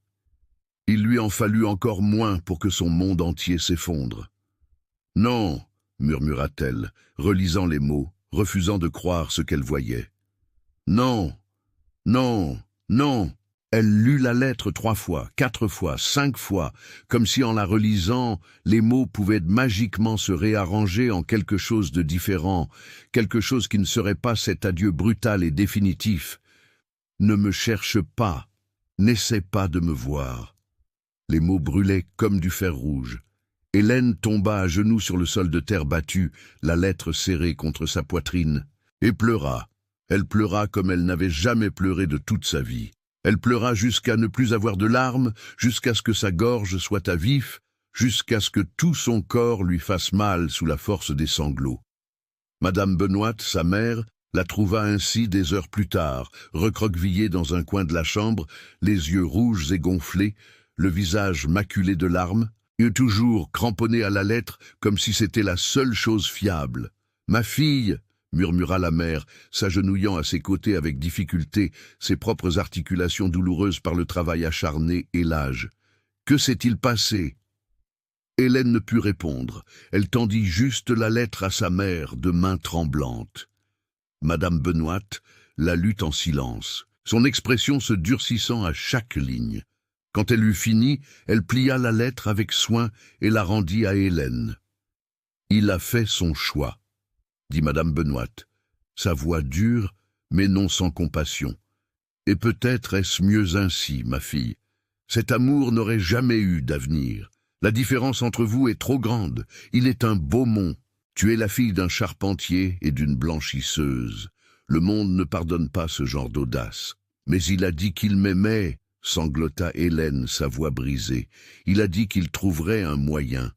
Speaker 1: Il lui en fallut encore moins pour que son monde entier s'effondre. « Non » murmura-t-elle, relisant les mots, refusant de croire ce qu'elle voyait. « Non, non, non !» Elle lut la lettre 3 fois, 4 fois, 5 fois, comme si en la relisant, les mots pouvaient magiquement se réarranger en quelque chose de différent, quelque chose qui ne serait pas cet adieu brutal et définitif. « Ne me cherche pas, n'essaie pas de me voir. » Les mots brûlaient comme du fer rouge. Hélène tomba à genoux sur le sol de terre battue, la lettre serrée contre sa poitrine, et pleura. Elle pleura comme elle n'avait jamais pleuré de toute sa vie. Elle pleura jusqu'à ne plus avoir de larmes, jusqu'à ce que sa gorge soit à vif, jusqu'à ce que tout son corps lui fasse mal sous la force des sanglots. Madame Benoît, sa mère, la trouva ainsi des heures plus tard, recroquevillée dans un coin de la chambre, les yeux rouges et gonflés, le visage maculé de larmes, et toujours cramponnée à la lettre comme si c'était la seule chose fiable. « Ma fille !» murmura la mère, s'agenouillant à ses côtés avec difficulté, ses propres articulations douloureuses par le travail acharné et l'âge. « Que s'est-il passé ?» Hélène ne put répondre. Elle tendit juste la lettre à sa mère, de main tremblante. Madame Benoît la lut en silence, son expression se durcissant à chaque ligne. Quand elle eut fini, elle plia la lettre avec soin et la rendit à Hélène. « Il a fait son choix, » dit madame Benoît, sa voix dure, mais non sans compassion. « Et peut-être est-ce mieux ainsi, ma fille. Cet amour n'aurait jamais eu d'avenir. La différence entre vous est trop grande. Il est un Beaumont. Tu es la fille d'un charpentier et d'une blanchisseuse. Le monde ne pardonne pas ce genre d'audace. Mais il a dit qu'il m'aimait, sanglota Hélène, sa voix brisée. Il a dit qu'il trouverait un moyen.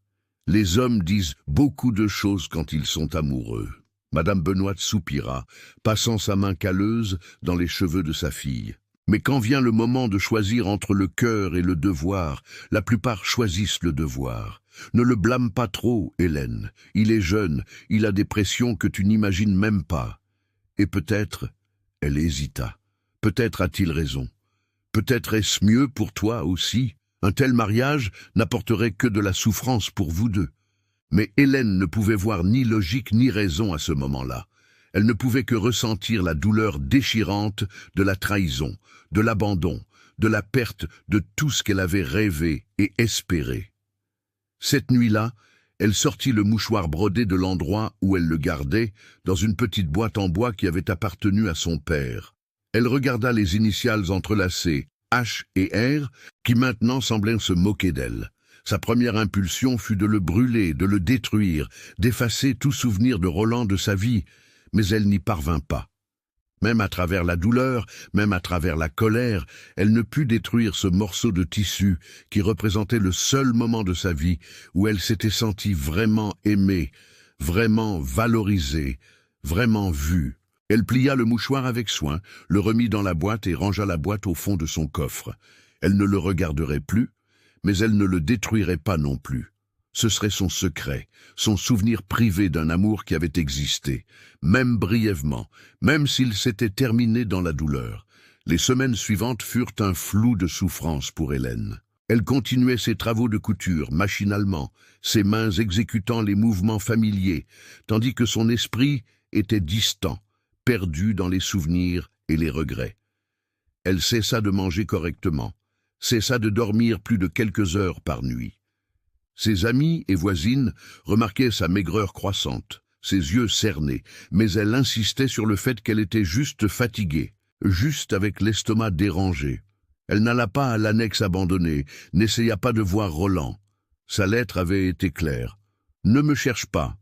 Speaker 1: Les hommes disent beaucoup de choses quand ils sont amoureux. » Madame Benoît soupira, passant sa main calleuse dans les cheveux de sa fille. Mais quand vient le moment de choisir entre le cœur et le devoir, la plupart choisissent le devoir. Ne le blâme pas trop, Hélène. Il est jeune, il a des pressions que tu n'imagines même pas. Et peut-être, elle hésita, peut-être a-t-il raison. Peut-être est-ce mieux pour toi aussi. Un tel mariage n'apporterait que de la souffrance pour vous deux. Mais Hélène ne pouvait voir ni logique ni raison à ce moment-là. Elle ne pouvait que ressentir la douleur déchirante de la trahison, de l'abandon, de la perte de tout ce qu'elle avait rêvé et espéré. Cette nuit-là, elle sortit le mouchoir brodé de l'endroit où elle le gardait, dans une petite boîte en bois qui avait appartenu à son père. Elle regarda les initiales entrelacées, H et R, qui maintenant semblaient se moquer d'elle. Sa première impulsion fut de le brûler, de le détruire, d'effacer tout souvenir de Roland de sa vie, mais elle n'y parvint pas. Même à travers la douleur, même à travers la colère, elle ne put détruire ce morceau de tissu qui représentait le seul moment de sa vie où elle s'était sentie vraiment aimée, vraiment valorisée, vraiment vue. Elle plia le mouchoir avec soin, le remit dans la boîte et rangea la boîte au fond de son coffre. Elle ne le regarderait plus, mais elle ne le détruirait pas non plus. Ce serait son secret, son souvenir privé d'un amour qui avait existé, même brièvement, même s'il s'était terminé dans la douleur. Les semaines suivantes furent un flou de souffrance pour Hélène. Elle continuait ses travaux de couture, machinalement, ses mains exécutant les mouvements familiers, tandis que son esprit était distant, perdu dans les souvenirs et les regrets. Elle cessa de manger correctement, cessa de dormir plus de quelques heures par nuit. Ses amies et voisines remarquaient sa maigreur croissante, ses yeux cernés, mais elle insistait sur le fait qu'elle était juste fatiguée, juste avec l'estomac dérangé. Elle n'alla pas à l'annexe abandonnée, n'essaya pas de voir Roland. Sa lettre avait été claire. « Ne me cherche pas ».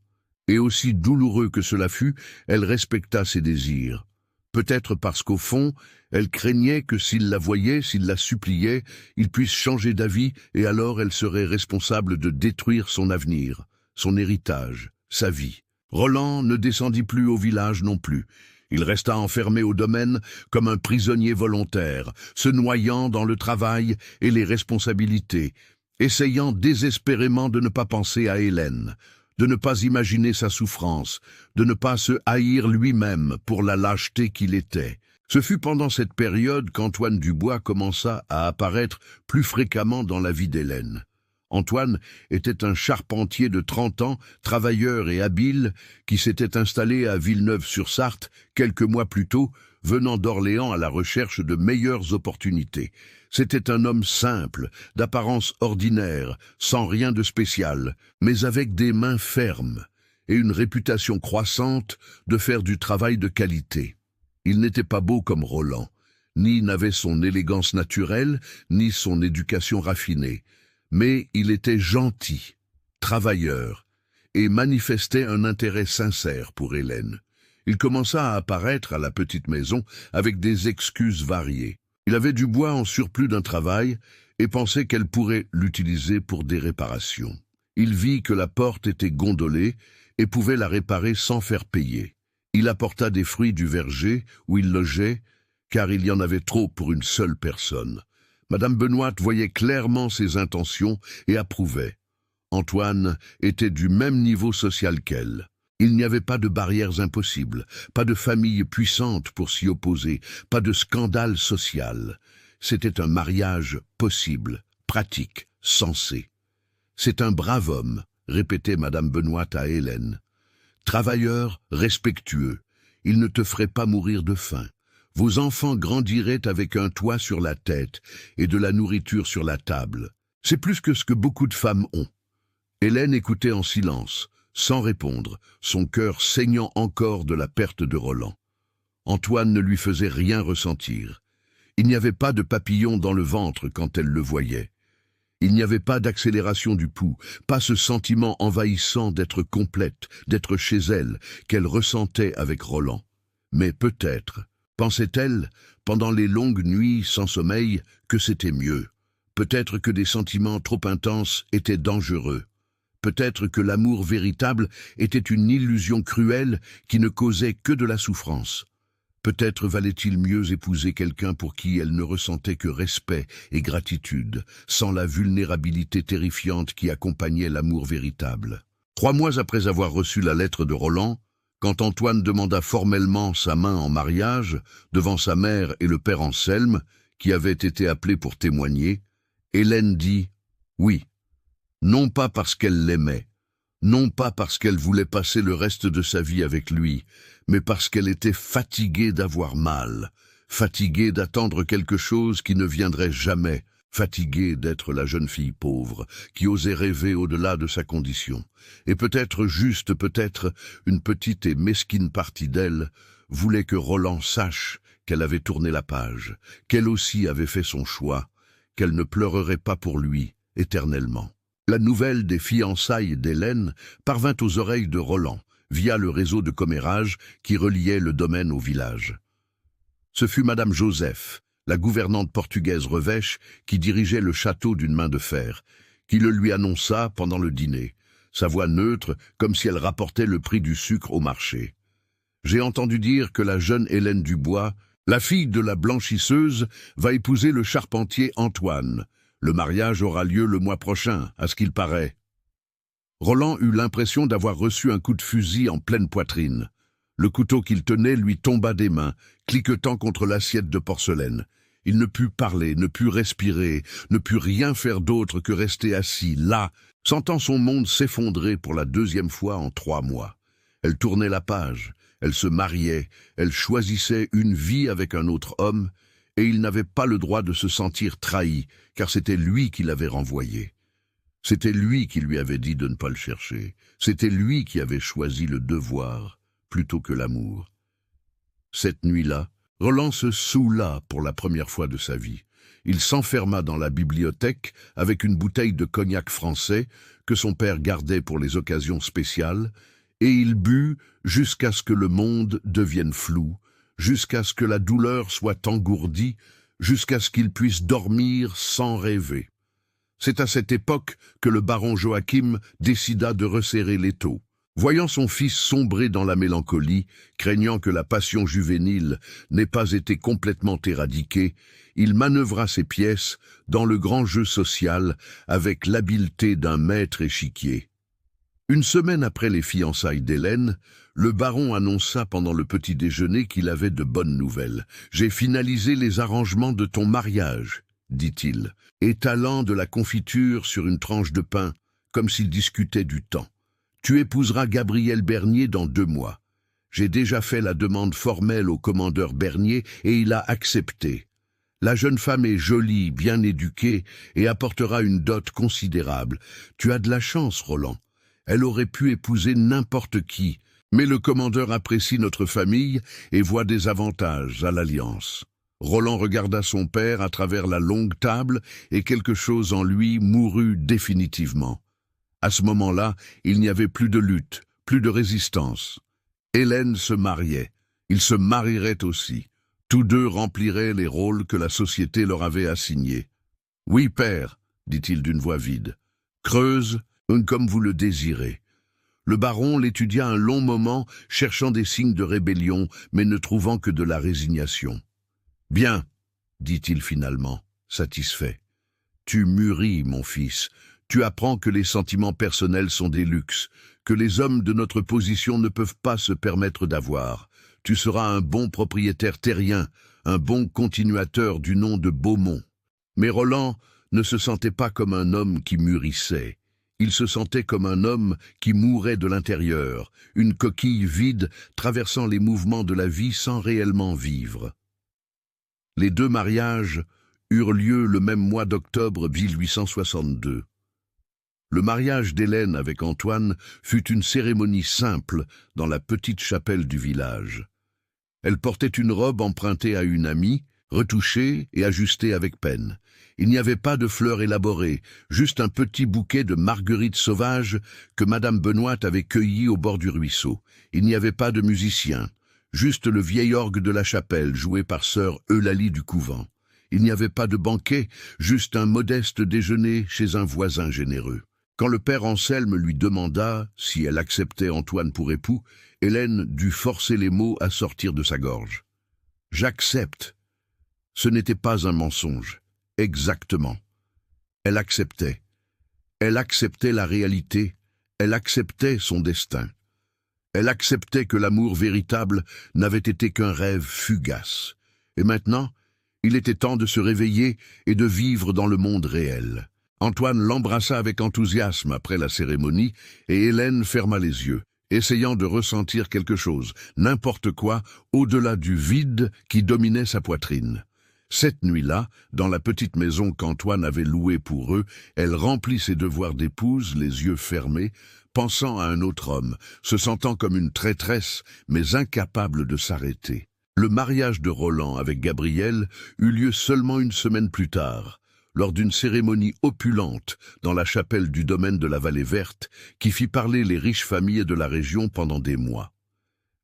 Speaker 1: Et aussi douloureux que cela fut, elle respecta ses désirs. Peut-être parce qu'au fond, elle craignait que s'il la voyait, s'il la suppliait, il puisse changer d'avis et alors elle serait responsable de détruire son avenir, son héritage, sa vie. Roland ne descendit plus au village non plus. Il resta enfermé au domaine comme un prisonnier volontaire, se noyant dans le travail et les responsabilités, essayant désespérément de ne pas penser à Hélène, de ne pas imaginer sa souffrance, de ne pas se haïr lui-même pour la lâcheté qu'il était. Ce fut pendant cette période qu'Antoine Dubois commença à apparaître plus fréquemment dans la vie d'Hélène. Antoine était un charpentier de 30 ans, travailleur et habile, qui s'était installé à Villeneuve-sur-Sarthe quelques mois plus tôt, venant d'Orléans à la recherche de meilleures opportunités. C'était un homme simple, d'apparence ordinaire, sans rien de spécial, mais avec des mains fermes et une réputation croissante de faire du travail de qualité. Il n'était pas beau comme Roland, ni n'avait son élégance naturelle, ni son éducation raffinée, mais il était gentil, travailleur, et manifestait un intérêt sincère pour Hélène. Il commença à apparaître à la petite maison avec des excuses variées. Il avait du bois en surplus d'un travail et pensait qu'elle pourrait l'utiliser pour des réparations. Il vit que la porte était gondolée et pouvait la réparer sans faire payer. Il apporta des fruits du verger où il logeait, car il y en avait trop pour une seule personne. Madame Benoît voyait clairement ses intentions et approuvait. Antoine était du même niveau social qu'elle. Il n'y avait pas de barrières impossibles, pas de famille puissante pour s'y opposer, pas de scandale social. C'était un mariage possible, pratique, sensé. « C'est un brave homme », répétait madame Benoît à Hélène. « Travailleur, respectueux, il ne te ferait pas mourir de faim. Vos enfants grandiraient avec un toit sur la tête et de la nourriture sur la table. C'est plus que ce que beaucoup de femmes ont. » Hélène écoutait en silence, sans répondre, son cœur saignant encore de la perte de Roland. Antoine ne lui faisait rien ressentir. Il n'y avait pas de papillon dans le ventre quand elle le voyait. Il n'y avait pas d'accélération du pouls, pas ce sentiment envahissant d'être complète, d'être chez elle, qu'elle ressentait avec Roland. Mais peut-être, pensait-elle, pendant les longues nuits sans sommeil, que c'était mieux. Peut-être que des sentiments trop intenses étaient dangereux. Peut-être que l'amour véritable était une illusion cruelle qui ne causait que de la souffrance. Peut-être valait-il mieux épouser quelqu'un pour qui elle ne ressentait que respect et gratitude, sans la vulnérabilité terrifiante qui accompagnait l'amour véritable. 3 mois après avoir reçu la lettre de Roland, quand Antoine demanda formellement sa main en mariage, devant sa mère et le père Anselme, qui avaient été appelés pour témoigner, Hélène dit « oui ». Non pas parce qu'elle l'aimait, non pas parce qu'elle voulait passer le reste de sa vie avec lui, mais parce qu'elle était fatiguée d'avoir mal, fatiguée d'attendre quelque chose qui ne viendrait jamais, fatiguée d'être la jeune fille pauvre, qui osait rêver au-delà de sa condition. Et peut-être, juste peut-être, une petite et mesquine partie d'elle voulait que Roland sache qu'elle avait tourné la page, qu'elle aussi avait fait son choix, qu'elle ne pleurerait pas pour lui éternellement. La nouvelle des fiançailles d'Hélène parvint aux oreilles de Roland, via le réseau de commérage qui reliait le domaine au village. Ce fut Madame Joseph, la gouvernante portugaise revêche, qui dirigeait le château d'une main de fer, qui le lui annonça pendant le dîner, sa voix neutre comme si elle rapportait le prix du sucre au marché. « J'ai entendu dire que la jeune Hélène Dubois, la fille de la blanchisseuse, va épouser le charpentier Antoine. Le mariage aura lieu le mois prochain, à ce qu'il paraît. » Roland eut l'impression d'avoir reçu un coup de fusil en pleine poitrine. Le couteau qu'il tenait lui tomba des mains, cliquetant contre l'assiette de porcelaine. Il ne put parler, ne put respirer, ne put rien faire d'autre que rester assis, là, sentant son monde s'effondrer pour la 2e fois en 3 mois. Elle tournait la page, elle se mariait, elle choisissait une vie avec un autre homme, et il n'avait pas le droit de se sentir trahi, car c'était lui qui l'avait renvoyé. C'était lui qui lui avait dit de ne pas le chercher. C'était lui qui avait choisi le devoir plutôt que l'amour. Cette nuit-là, Roland se saoula pour la première fois de sa vie. Il s'enferma dans la bibliothèque avec une bouteille de cognac français que son père gardait pour les occasions spéciales, et il but jusqu'à ce que le monde devienne flou, jusqu'à ce que la douleur soit engourdie, jusqu'à ce qu'il puisse dormir sans rêver. C'est à cette époque que le baron Joachim décida de resserrer l'étau. Voyant son fils sombrer dans la mélancolie, craignant que la passion juvénile n'ait pas été complètement éradiquée, il manœuvra ses pièces dans le grand jeu social avec l'habileté d'un maître échiquier. Une semaine après les fiançailles d'Hélène, le baron annonça pendant le petit déjeuner qu'il avait de bonnes nouvelles. « J'ai finalisé les arrangements de ton mariage », dit-il, étalant de la confiture sur une tranche de pain, comme s'il discutait du temps. « Tu épouseras Gabriel Bernier dans 2 mois. J'ai déjà fait la demande formelle au commandeur Bernier et il a accepté. La jeune femme est jolie, bien éduquée et apportera une dot considérable. Tu as de la chance, Roland. Elle aurait pu épouser n'importe qui, mais le commandeur apprécie notre famille et voit des avantages à l'alliance. » Roland regarda son père à travers la longue table et quelque chose en lui mourut définitivement. À ce moment-là, il n'y avait plus de lutte, plus de résistance. Hélène se mariait. Ils se marieraient aussi. Tous deux rempliraient les rôles que la société leur avait assignés. « Oui, père, » dit-il d'une voix vide. « Creuse, comme vous le désirez. » Le baron l'étudia un long moment, cherchant des signes de rébellion, mais ne trouvant que de la résignation. « Bien, » dit-il finalement, satisfait. « Tu mûris, mon fils. Tu apprends que les sentiments personnels sont des luxes, que les hommes de notre position ne peuvent pas se permettre d'avoir. Tu seras un bon propriétaire terrien, un bon continuateur du nom de Beaumont. » Mais Roland ne se sentait pas comme un homme qui mûrissait. Il se sentait comme un homme qui mourait de l'intérieur, une coquille vide traversant les mouvements de la vie sans réellement vivre. Les deux mariages eurent lieu le même mois d'octobre 1862. Le mariage d'Hélène avec Antoine fut une cérémonie simple dans la petite chapelle du village. Elle portait une robe empruntée à une amie, retouchée et ajustée avec peine. Il n'y avait pas de fleurs élaborées, juste un petit bouquet de marguerites sauvages que Madame Benoît avait cueillies au bord du ruisseau. Il n'y avait pas de musicien, juste le vieil orgue de la chapelle joué par sœur Eulalie du couvent. Il n'y avait pas de banquet, juste un modeste déjeuner chez un voisin généreux. Quand le père Anselme lui demanda si elle acceptait Antoine pour époux, Hélène dut forcer les mots à sortir de sa gorge. « J'accepte ». Ce n'était pas un mensonge. Exactement. Elle acceptait. Elle acceptait la réalité. Elle acceptait son destin. Elle acceptait que l'amour véritable n'avait été qu'un rêve fugace. Et maintenant, il était temps de se réveiller et de vivre dans le monde réel. Antoine l'embrassa avec enthousiasme après la cérémonie et Hélène ferma les yeux, essayant de ressentir quelque chose, n'importe quoi, au-delà du vide qui dominait sa poitrine. Cette nuit-là, dans la petite maison qu'Antoine avait louée pour eux, elle remplit ses devoirs d'épouse, les yeux fermés, pensant à un autre homme, se sentant comme une traîtresse, mais incapable de s'arrêter. Le mariage de Roland avec Gabrielle eut lieu seulement une semaine plus tard, lors d'une cérémonie opulente dans la chapelle du domaine de la Vallée Verte, qui fit parler les riches familles de la région pendant des mois.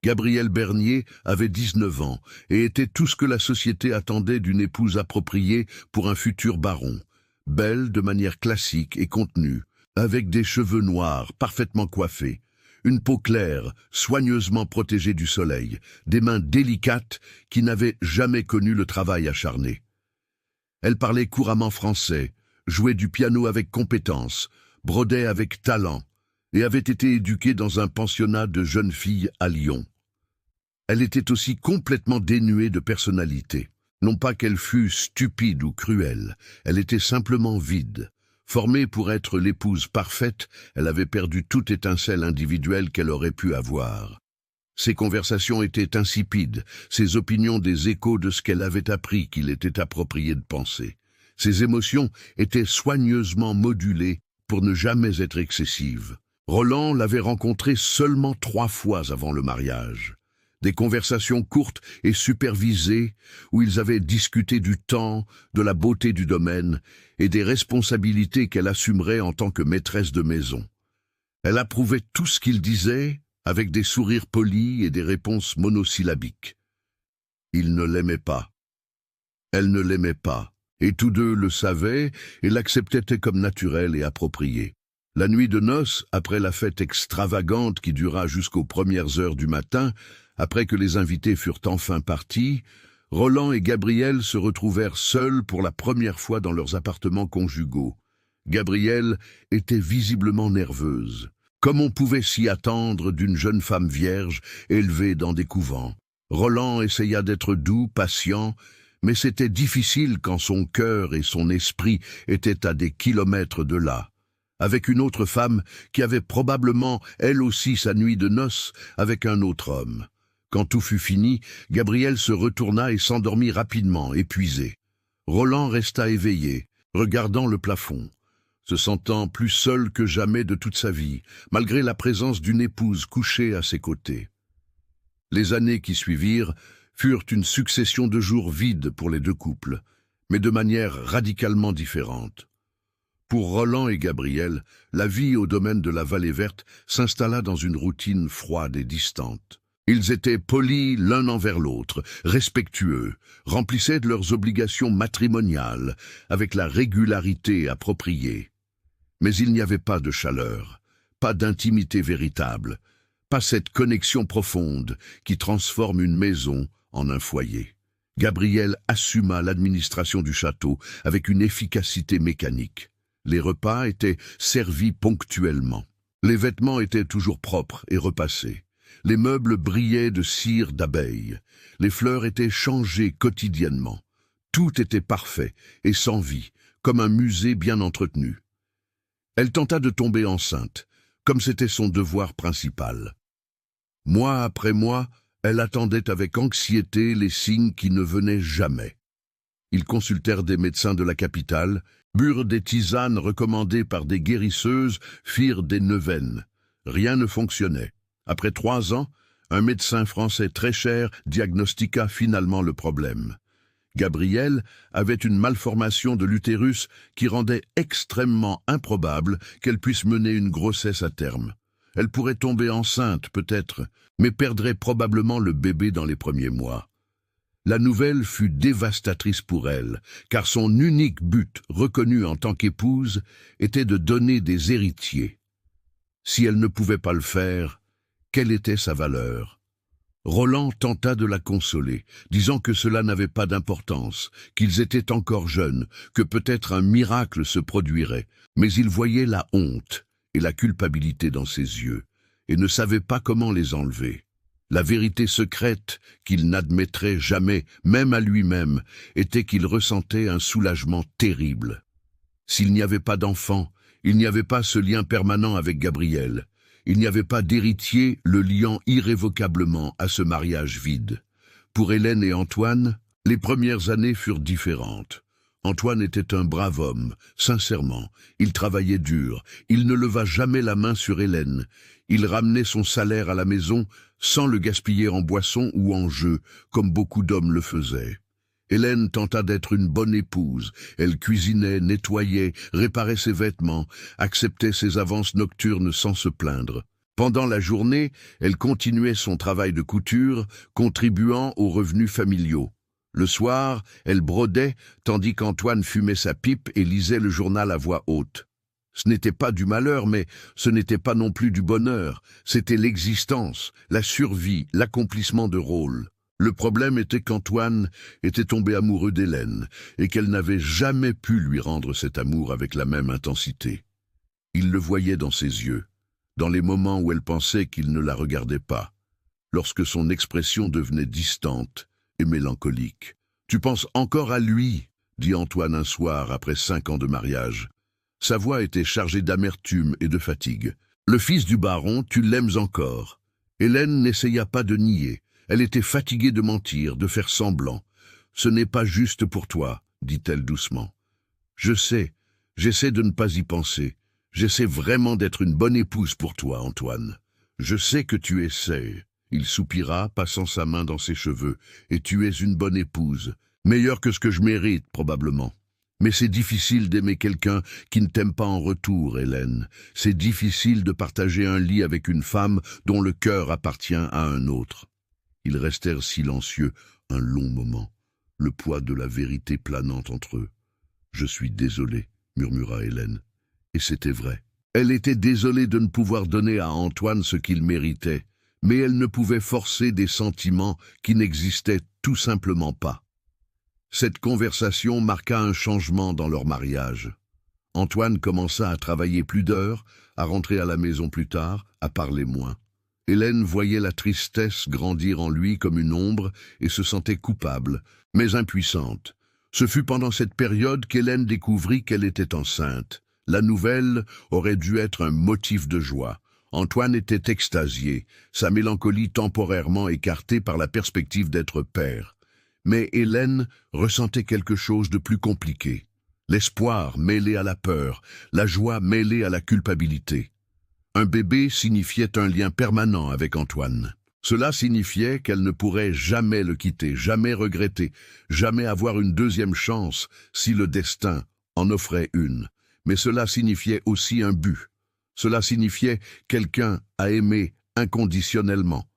Speaker 1: Gabrielle Bernier avait 19 ans et était tout ce que la société attendait d'une épouse appropriée pour un futur baron. Belle de manière classique et contenue, avec des cheveux noirs parfaitement coiffés, une peau claire, soigneusement protégée du soleil, des mains délicates qui n'avaient jamais connu le travail acharné. Elle parlait couramment français, jouait du piano avec compétence, brodait avec talent, et avait été éduquée dans un pensionnat de jeunes filles à Lyon. Elle était aussi complètement dénuée de personnalité. Non pas qu'elle fût stupide ou cruelle, elle était simplement vide. Formée pour être l'épouse parfaite, elle avait perdu toute étincelle individuelle qu'elle aurait pu avoir. Ses conversations étaient insipides, ses opinions des échos de ce qu'elle avait appris qu'il était approprié de penser. Ses émotions étaient soigneusement modulées pour ne jamais être excessives. Roland l'avait rencontrée seulement 3 fois avant le mariage. Des conversations courtes et supervisées où ils avaient discuté du temps, de la beauté du domaine et des responsabilités qu'elle assumerait en tant que maîtresse de maison. Elle approuvait tout ce qu'il disait avec des sourires polis et des réponses monosyllabiques. Il ne l'aimait pas. Elle ne l'aimait pas, et tous deux le savaient et l'acceptaient comme naturel et approprié. La nuit de noces, après la fête extravagante qui dura jusqu'aux premières heures du matin, après que les invités furent enfin partis, Roland et Gabrielle se retrouvèrent seuls pour la première fois dans leurs appartements conjugaux. Gabrielle était visiblement nerveuse, comme on pouvait s'y attendre d'une jeune femme vierge élevée dans des couvents. Roland essaya d'être doux, patient, mais c'était difficile quand son cœur et son esprit étaient à des kilomètres de là, avec une autre femme qui avait probablement, elle aussi, sa nuit de noces avec un autre homme. Quand tout fut fini, Gabrielle se retourna et s'endormit rapidement, épuisée. Roland resta éveillé, regardant le plafond, se sentant plus seul que jamais de toute sa vie, malgré la présence d'une épouse couchée à ses côtés. Les années qui suivirent furent une succession de jours vides pour les deux couples, mais de manière radicalement différente. Pour Roland et Gabrielle, la vie au domaine de la Vallée Verte s'installa dans une routine froide et distante. Ils étaient polis l'un envers l'autre, respectueux, remplissaient de leurs obligations matrimoniales avec la régularité appropriée. Mais il n'y avait pas de chaleur, pas d'intimité véritable, pas cette connexion profonde qui transforme une maison en un foyer. Gabrielle assuma l'administration du château avec une efficacité mécanique. Les repas étaient servis ponctuellement. Les vêtements étaient toujours propres et repassés. Les meubles brillaient de cire d'abeille. Les fleurs étaient changées quotidiennement. Tout était parfait et sans vie, comme un musée bien entretenu. Elle tenta de tomber enceinte, comme c'était son devoir principal. Mois après mois, elle attendait avec anxiété les signes qui ne venaient jamais. Ils consultèrent des médecins de la capitale, burent des tisanes recommandées par des guérisseuses, firent des neuvaines. Rien ne fonctionnait. Après 3 ans, un médecin français très cher diagnostiqua finalement le problème. Gabrielle avait une malformation de l'utérus qui rendait extrêmement improbable qu'elle puisse mener une grossesse à terme. Elle pourrait tomber enceinte, peut-être, mais perdrait probablement le bébé dans les premiers mois. La nouvelle fut dévastatrice pour elle, car son unique but, reconnu en tant qu'épouse, était de donner des héritiers. Si elle ne pouvait pas le faire, quelle était sa valeur? Roland tenta de la consoler, disant que cela n'avait pas d'importance, qu'ils étaient encore jeunes, que peut-être un miracle se produirait, mais il voyait la honte et la culpabilité dans ses yeux, et ne savait pas comment les enlever. La vérité secrète, qu'il n'admettrait jamais, même à lui-même, était qu'il ressentait un soulagement terrible. S'il n'y avait pas d'enfant, il n'y avait pas ce lien permanent avec Gabrielle. Il n'y avait pas d'héritier le liant irrévocablement à ce mariage vide. Pour Hélène et Antoine, les premières années furent différentes. Antoine était un brave homme, sincèrement. Il travaillait dur. Il ne leva jamais la main sur Hélène. Il ramenait son salaire à la maison sans le gaspiller en boissons ou en jeux, comme beaucoup d'hommes le faisaient. Hélène tenta d'être une bonne épouse. Elle cuisinait, nettoyait, réparait ses vêtements, acceptait ses avances nocturnes sans se plaindre. Pendant la journée, elle continuait son travail de couture, contribuant aux revenus familiaux. Le soir, elle brodait, tandis qu'Antoine fumait sa pipe et lisait le journal à voix haute. Ce n'était pas du malheur, mais ce n'était pas non plus du bonheur. C'était l'existence, la survie, l'accomplissement de rôles. Le problème était qu'Antoine était tombé amoureux d'Hélène et qu'elle n'avait jamais pu lui rendre cet amour avec la même intensité. Il le voyait dans ses yeux, dans les moments où elle pensait qu'il ne la regardait pas, lorsque son expression devenait distante et mélancolique. « Tu penses encore à lui ?» dit Antoine un soir après 5 ans de mariage. Sa voix était chargée d'amertume et de fatigue. « Le fils du baron, tu l'aimes encore. » Hélène n'essaya pas de nier. Elle était fatiguée de mentir, de faire semblant. « Ce n'est pas juste pour toi, » dit-elle doucement. « Je sais, j'essaie de ne pas y penser. J'essaie vraiment d'être une bonne épouse pour toi, Antoine. Je sais que tu essaies. » Il soupira, passant sa main dans ses cheveux. « Et tu es une bonne épouse. Meilleure que ce que je mérite, probablement. Mais c'est difficile d'aimer quelqu'un qui ne t'aime pas en retour, Hélène. C'est difficile de partager un lit avec une femme dont le cœur appartient à un autre. » Ils restèrent silencieux un long moment, le poids de la vérité planant entre eux. « Je suis désolé, » murmura Hélène. Et c'était vrai. Elle était désolée de ne pouvoir donner à Antoine ce qu'il méritait, mais elle ne pouvait forcer des sentiments qui n'existaient tout simplement pas. Cette conversation marqua un changement dans leur mariage. Antoine commença à travailler plus d'heures, à rentrer à la maison plus tard, à parler moins. Hélène voyait la tristesse grandir en lui comme une ombre et se sentait coupable, mais impuissante. Ce fut pendant cette période qu'Hélène découvrit qu'elle était enceinte. La nouvelle aurait dû être un motif de joie. Antoine était extasié, sa mélancolie temporairement écartée par la perspective d'être père. Mais Hélène ressentait quelque chose de plus compliqué. L'espoir mêlé à la peur, la joie mêlée à la culpabilité. Un bébé signifiait un lien permanent avec Antoine. Cela signifiait qu'elle ne pourrait jamais le quitter, jamais regretter, jamais avoir une deuxième chance si le destin en offrait une. Mais cela signifiait aussi un but. Cela signifiait quelqu'un à aimer inconditionnellement,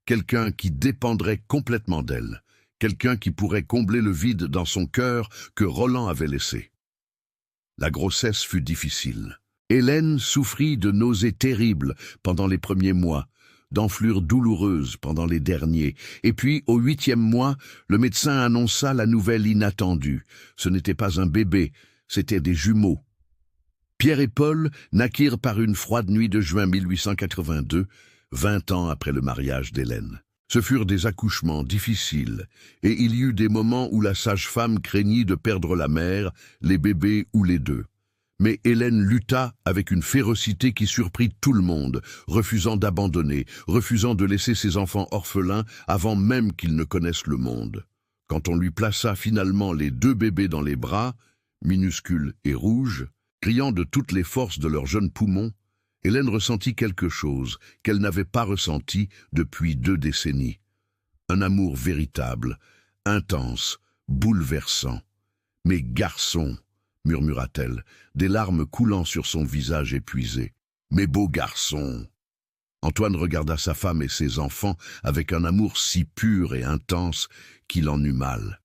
Speaker 1: quelqu'un qui dépendrait complètement d'elle, quelqu'un qui pourrait combler le vide dans son cœur que Roland avait laissé. La grossesse fut difficile. Hélène souffrit de nausées terribles pendant les premiers mois, d'enflures douloureuses pendant les derniers, et puis, au 8e mois, le médecin annonça la nouvelle inattendue. Ce n'était pas un bébé, c'étaient des jumeaux. Pierre et Paul naquirent par une froide nuit de juin 1882, 20 ans après le mariage d'Hélène. Ce furent des accouchements difficiles, et il y eut des moments où la sage-femme craignit de perdre la mère, les bébés ou les deux. Mais Hélène lutta avec une férocité qui surprit tout le monde, refusant d'abandonner, refusant de laisser ses enfants orphelins avant même qu'ils ne connaissent le monde. Quand on lui plaça finalement les deux bébés dans les bras, minuscules et rouges, criant de toutes les forces de leurs jeunes poumons, Hélène ressentit quelque chose qu'elle n'avait pas ressenti depuis 2 décennies. Un amour véritable, intense, bouleversant. « Mais garçon !» murmura-t-elle, des larmes coulant sur son visage épuisé. « Mes beaux garçons !» Antoine regarda sa femme et ses enfants avec un amour si pur et intense qu'il en eut mal.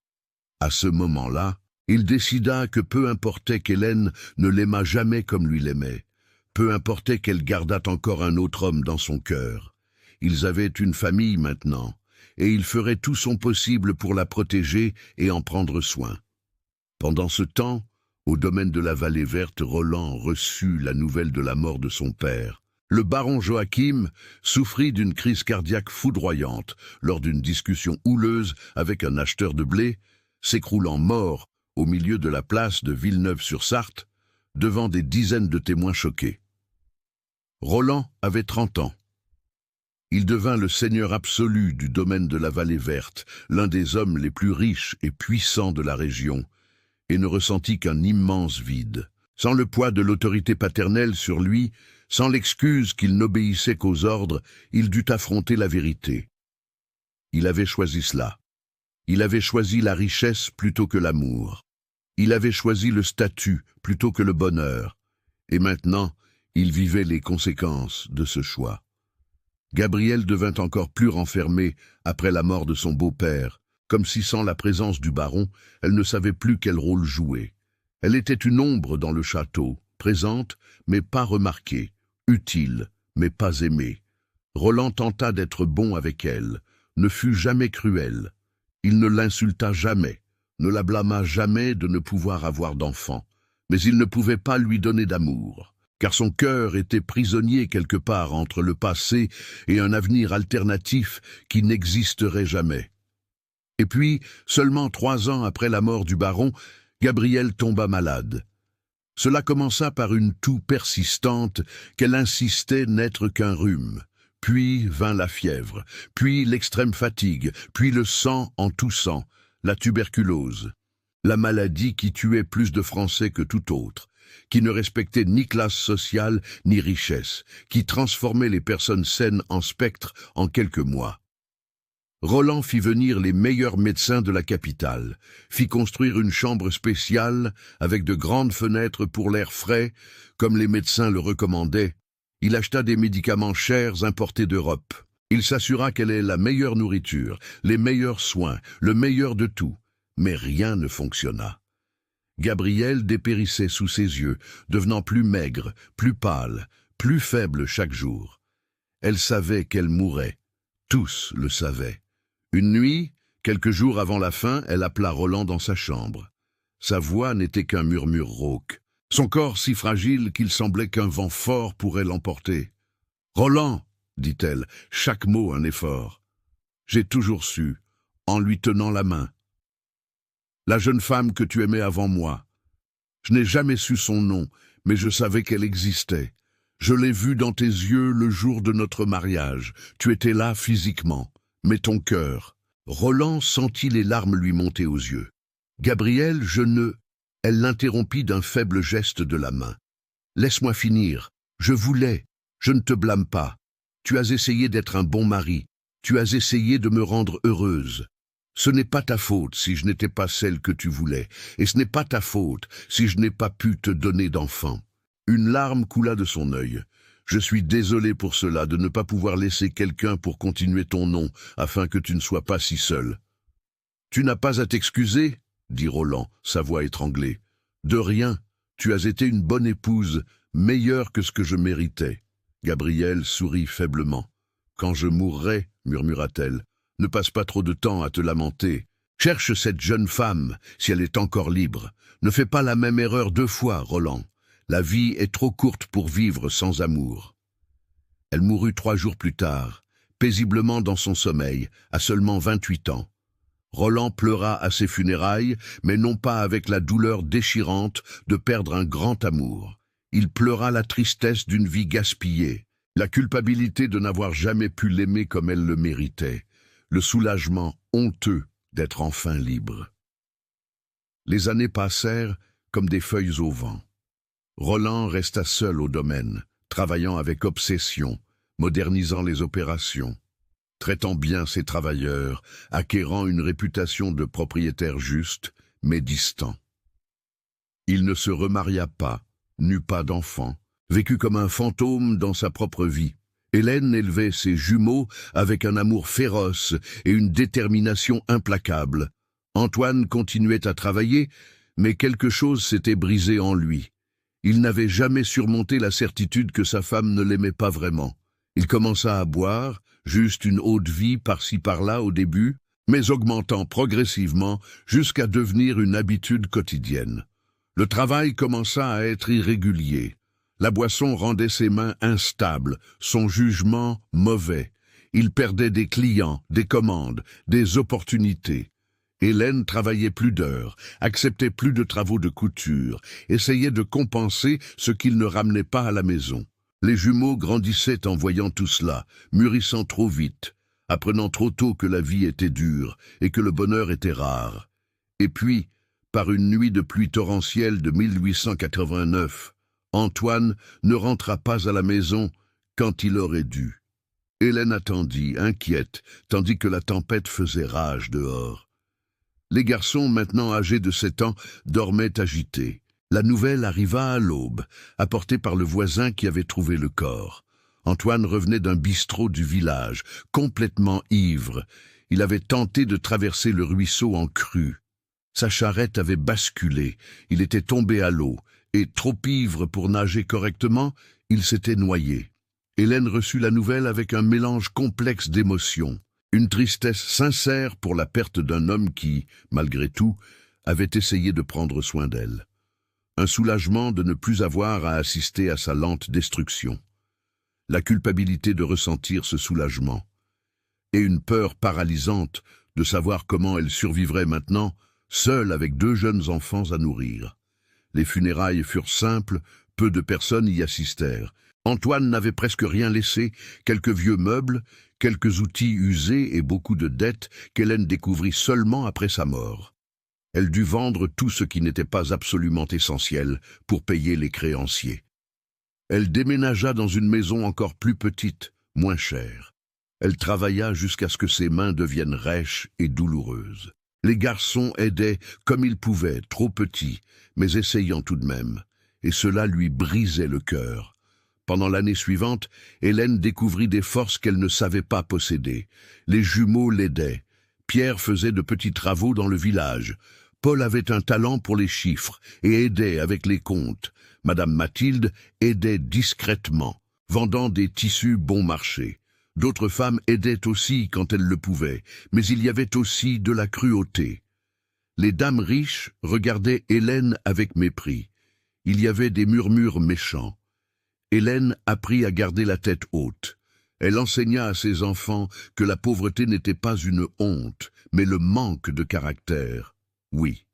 Speaker 1: À ce moment-là, il décida que peu importait qu'Hélène ne l'aimât jamais comme lui l'aimait, peu importait qu'elle gardât encore un autre homme dans son cœur. Ils avaient une famille maintenant, et il ferait tout son possible pour la protéger et en prendre soin. Pendant ce temps, au domaine de la Vallée Verte, Roland reçut la nouvelle de la mort de son père. Le baron Joachim souffrit d'une crise cardiaque foudroyante lors d'une discussion houleuse avec un acheteur de blé, s'écroulant mort au milieu de la place de Villeneuve-sur-Sarthe, devant des dizaines de témoins choqués. Roland avait 30 ans. Il devint le seigneur absolu du domaine de la Vallée Verte, l'un des hommes les plus riches et puissants de la région, et ne ressentit qu'un immense vide. Sans le poids de l'autorité paternelle sur lui, sans l'excuse qu'il n'obéissait qu'aux ordres, il dut affronter la vérité. Il avait choisi cela. Il avait choisi la richesse plutôt que l'amour. Il avait choisi le statut plutôt que le bonheur. Et maintenant, il vivait les conséquences de ce choix. Gabrielle devint encore plus renfermée après la mort de son beau-père, comme si sans la présence du baron, elle ne savait plus quel rôle jouer. Elle était une ombre dans le château, présente mais pas remarquée, utile mais pas aimée. Roland tenta d'être bon avec elle, ne fut jamais cruel. Il ne l'insulta jamais, ne la blâma jamais de ne pouvoir avoir d'enfant, mais il ne pouvait pas lui donner d'amour, car son cœur était prisonnier quelque part entre le passé et un avenir alternatif qui n'existerait jamais. Et puis, seulement 3 ans après la mort du baron, Gabrielle tomba malade. Cela commença par une toux persistante qu'elle insistait n'être qu'un rhume. Puis vint la fièvre, puis l'extrême fatigue, puis le sang en toussant, la tuberculose. La maladie qui tuait plus de Français que tout autre, qui ne respectait ni classe sociale ni richesse, qui transformait les personnes saines en spectres en quelques mois. Roland fit venir les meilleurs médecins de la capitale, fit construire une chambre spéciale avec de grandes fenêtres pour l'air frais, comme les médecins le recommandaient. Il acheta des médicaments chers importés d'Europe. Il s'assura qu'elle ait la meilleure nourriture, les meilleurs soins, le meilleur de tout. Mais rien ne fonctionna. Gabrielle dépérissait sous ses yeux, devenant plus maigre, plus pâle, plus faible chaque jour. Elle savait qu'elle mourrait. Tous le savaient. Une nuit, quelques jours avant la fin, elle appela Roland dans sa chambre. Sa voix n'était qu'un murmure rauque. Son corps si fragile qu'il semblait qu'un vent fort pourrait l'emporter. « Roland !» dit-elle, chaque mot un effort. « J'ai toujours su, en lui tenant la main. La jeune femme que tu aimais avant moi. Je n'ai jamais su son nom, mais je savais qu'elle existait. Je l'ai vue dans tes yeux le jour de notre mariage. Tu étais là physiquement. Mais ton cœur. » Roland sentit les larmes lui monter aux yeux. « Gabrielle, je ne... » Elle l'interrompit d'un faible geste de la main. « Laisse-moi finir. Je voulais. Je ne te blâme pas. Tu as essayé d'être un bon mari. Tu as essayé de me rendre heureuse. Ce n'est pas ta faute si je n'étais pas celle que tu voulais. Et ce n'est pas ta faute si je n'ai pas pu te donner d'enfant. » Une larme coula de son œil. « Je suis désolé pour cela, de ne pas pouvoir laisser quelqu'un pour continuer ton nom, afin que tu ne sois pas si seul. »« Tu n'as pas à t'excuser, » dit Roland, sa voix étranglée. « De rien, tu as été une bonne épouse, meilleure que ce que je méritais. » Gabrielle sourit faiblement. « Quand je mourrai, murmura-t-elle, ne passe pas trop de temps à te lamenter. Cherche cette jeune femme, si elle est encore libre. Ne fais pas la même erreur 2 fois, Roland. La vie est trop courte pour vivre sans amour. » Elle mourut 3 jours plus tard, paisiblement dans son sommeil, à seulement 28 ans. Roland pleura à ses funérailles, mais non pas avec la douleur déchirante de perdre un grand amour. Il pleura la tristesse d'une vie gaspillée, la culpabilité de n'avoir jamais pu l'aimer comme elle le méritait, le soulagement honteux d'être enfin libre. Les années passèrent comme des feuilles au vent. Roland resta seul au domaine, travaillant avec obsession, modernisant les opérations, traitant bien ses travailleurs, acquérant une réputation de propriétaire juste, mais distant. Il ne se remaria pas, n'eut pas d'enfant, vécut comme un fantôme dans sa propre vie. Hélène élevait ses jumeaux avec un amour féroce et une détermination implacable. Antoine continuait à travailler, mais quelque chose s'était brisé en lui. Il n'avait jamais surmonté la certitude que sa femme ne l'aimait pas vraiment. Il commença à boire, juste une eau-de-vie par-ci par-là au début, mais augmentant progressivement jusqu'à devenir une habitude quotidienne. Le travail commença à être irrégulier. La boisson rendait ses mains instables, son jugement mauvais. Il perdait des clients, des commandes, des opportunités. Hélène travaillait plus d'heures, acceptait plus de travaux de couture, essayait de compenser ce qu'il ne ramenait pas à la maison. Les jumeaux grandissaient en voyant tout cela, mûrissant trop vite, apprenant trop tôt que la vie était dure et que le bonheur était rare. Et puis, par une nuit de pluie torrentielle de 1889, Antoine ne rentra pas à la maison quand il aurait dû. Hélène attendit, inquiète, tandis que la tempête faisait rage dehors. Les garçons, maintenant âgés de 7 ans, dormaient agités. La nouvelle arriva à l'aube, apportée par le voisin qui avait trouvé le corps. Antoine revenait d'un bistrot du village, complètement ivre. Il avait tenté de traverser le ruisseau en crue. Sa charrette avait basculé, il était tombé à l'eau, et, trop ivre pour nager correctement, il s'était noyé. Hélène reçut la nouvelle avec un mélange complexe d'émotions, une tristesse sincère pour la perte d'un homme qui, malgré tout, avait essayé de prendre soin d'elle. Un soulagement de ne plus avoir à assister à sa lente destruction. La culpabilité de ressentir ce soulagement. Et une peur paralysante de savoir comment elle survivrait maintenant, seule avec 2 jeunes enfants à nourrir. Les funérailles furent simples, peu de personnes y assistèrent. Antoine n'avait presque rien laissé, quelques vieux meubles, quelques outils usés et beaucoup de dettes qu'Hélène découvrit seulement après sa mort. Elle dut vendre tout ce qui n'était pas absolument essentiel pour payer les créanciers. Elle déménagea dans une maison encore plus petite, moins chère. Elle travailla jusqu'à ce que ses mains deviennent rêches et douloureuses. Les garçons aidaient comme ils pouvaient, trop petits, mais essayant tout de même, et cela lui brisait le cœur. Pendant l'année suivante, Hélène découvrit des forces qu'elle ne savait pas posséder. Les jumeaux l'aidaient. Pierre faisait de petits travaux dans le village. Paul avait un talent pour les chiffres et aidait avec les comptes. Madame Mathilde aidait discrètement, vendant des tissus bon marché. D'autres femmes aidaient aussi quand elles le pouvaient, mais il y avait aussi de la cruauté. Les dames riches regardaient Hélène avec mépris. Il y avait des murmures méchants. Hélène apprit à garder la tête haute. Elle enseigna à ses enfants que la pauvreté n'était pas une honte, mais le manque de caractère. Oui.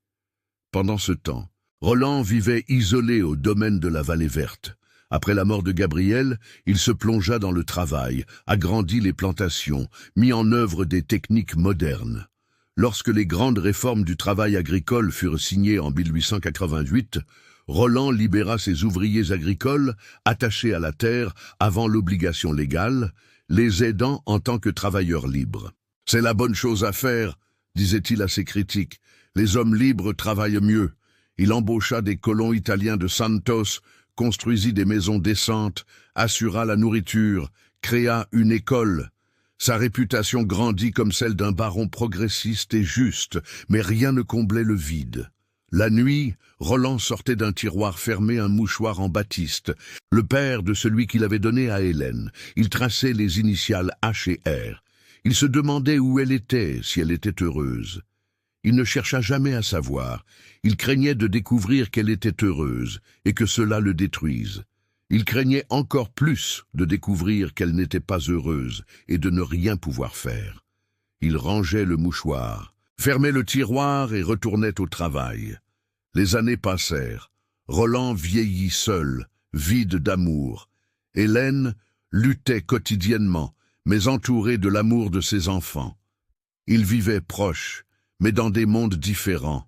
Speaker 1: Pendant ce temps, Roland vivait isolé au domaine de la Vallée Verte. Après la mort de Gabriel, il se plongea dans le travail, agrandit les plantations, mit en œuvre des techniques modernes. Lorsque les grandes réformes du travail agricole furent signées en 1888, Roland libéra ses ouvriers agricoles, attachés à la terre avant l'obligation légale, les aidant en tant que travailleurs libres. « C'est la bonne chose à faire », disait-il à ses critiques. « Les hommes libres travaillent mieux. » Il embaucha des colons italiens de Santos, construisit des maisons décentes, assura la nourriture, créa une école. Sa réputation grandit comme celle d'un baron progressiste et juste, mais rien ne comblait le vide. La nuit, Roland sortait d'un tiroir fermé un mouchoir en batiste, le père de celui qu'il avait donné à Hélène. Il traçait les initiales H et R. Il se demandait où elle était, si elle était heureuse. Il ne chercha jamais à savoir. Il craignait de découvrir qu'elle était heureuse et que cela le détruise. Il craignait encore plus de découvrir qu'elle n'était pas heureuse et de ne rien pouvoir faire. Il rangeait le mouchoir, fermait le tiroir et retournait au travail. Les années passèrent. Roland vieillit seul, vide d'amour. Hélène luttait quotidiennement, mais entourée de l'amour de ses enfants. Ils vivaient proches, mais dans des mondes différents.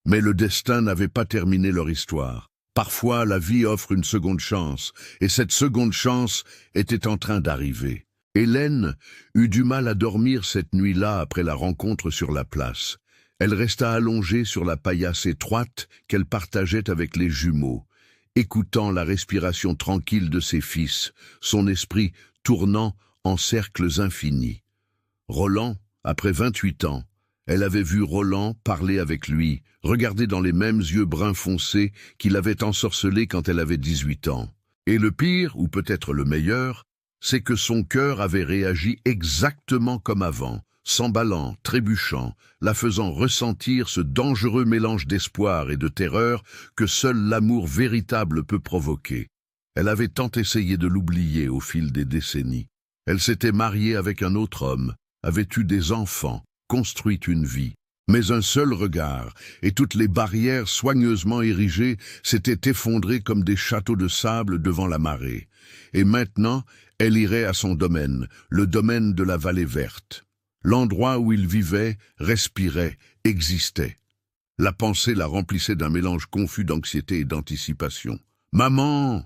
Speaker 1: Mais le destin n'avait pas terminé leur histoire. Parfois, la vie offre une seconde chance, et cette seconde chance était en train d'arriver. Hélène eut du mal à dormir cette nuit-là après la rencontre sur la place. Elle resta allongée sur la paillasse étroite qu'elle partageait avec les jumeaux, écoutant la respiration tranquille de ses fils, son esprit tournant en cercles infinis. Roland, après 28 ans, elle avait vu Roland parler avec lui, regarder dans les mêmes yeux bruns foncés qui l'avaient ensorcelé quand elle avait 18 ans. Et le pire, ou peut-être le meilleur, c'est que son cœur avait réagi exactement comme avant, s'emballant, trébuchant, la faisant ressentir ce dangereux mélange d'espoir et de terreur que seul l'amour véritable peut provoquer. Elle avait tant essayé de l'oublier au fil des décennies. Elle s'était mariée avec un autre homme, avait eu des enfants, construit une vie. Mais un seul regard, et toutes les barrières soigneusement érigées s'étaient effondrées comme des châteaux de sable devant la marée. Et maintenant, elle irait à son domaine, le domaine de la vallée verte. L'endroit où il vivait, respirait, existait. La pensée la remplissait d'un mélange confus d'anxiété et d'anticipation. « Maman !»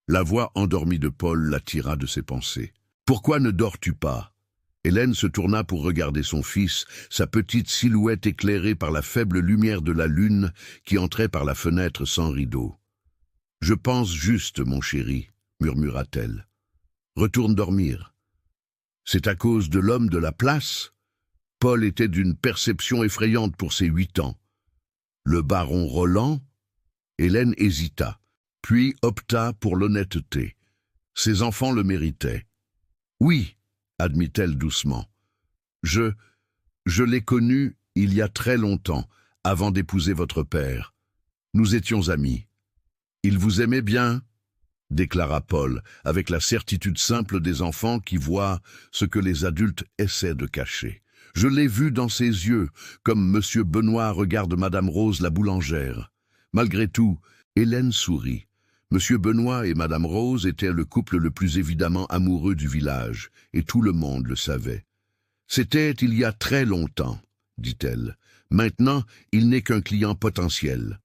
Speaker 1: La voix endormie de Paul l'attira de ses pensées. « Pourquoi ne dors-tu pas ?» Hélène se tourna pour regarder son fils, sa petite silhouette éclairée par la faible lumière de la lune qui entrait par la fenêtre sans rideau. « Je pense juste, mon chéri, » murmura-t-elle. « Retourne dormir. » C'est à cause de l'homme de la place ? Paul était d'une perception effrayante pour ses 8 ans. Le baron Roland ? Hélène hésita, puis opta pour l'honnêteté. Ses enfants le méritaient. « Oui, » admit-elle doucement. Je l'ai connu il y a très longtemps, avant d'épouser votre père. Nous étions amis. Il vous aimait bien, déclara Paul, avec la certitude simple des enfants qui voient ce que les adultes essaient de cacher. Je l'ai vu dans ses yeux, comme Monsieur Benoît regarde Madame Rose la boulangère. Malgré tout, Hélène sourit. Monsieur Benoît et Madame Rose étaient le couple le plus évidemment amoureux du village, et tout le monde le savait. « C'était il y a très longtemps, » dit-elle. « Maintenant, il n'est qu'un client potentiel.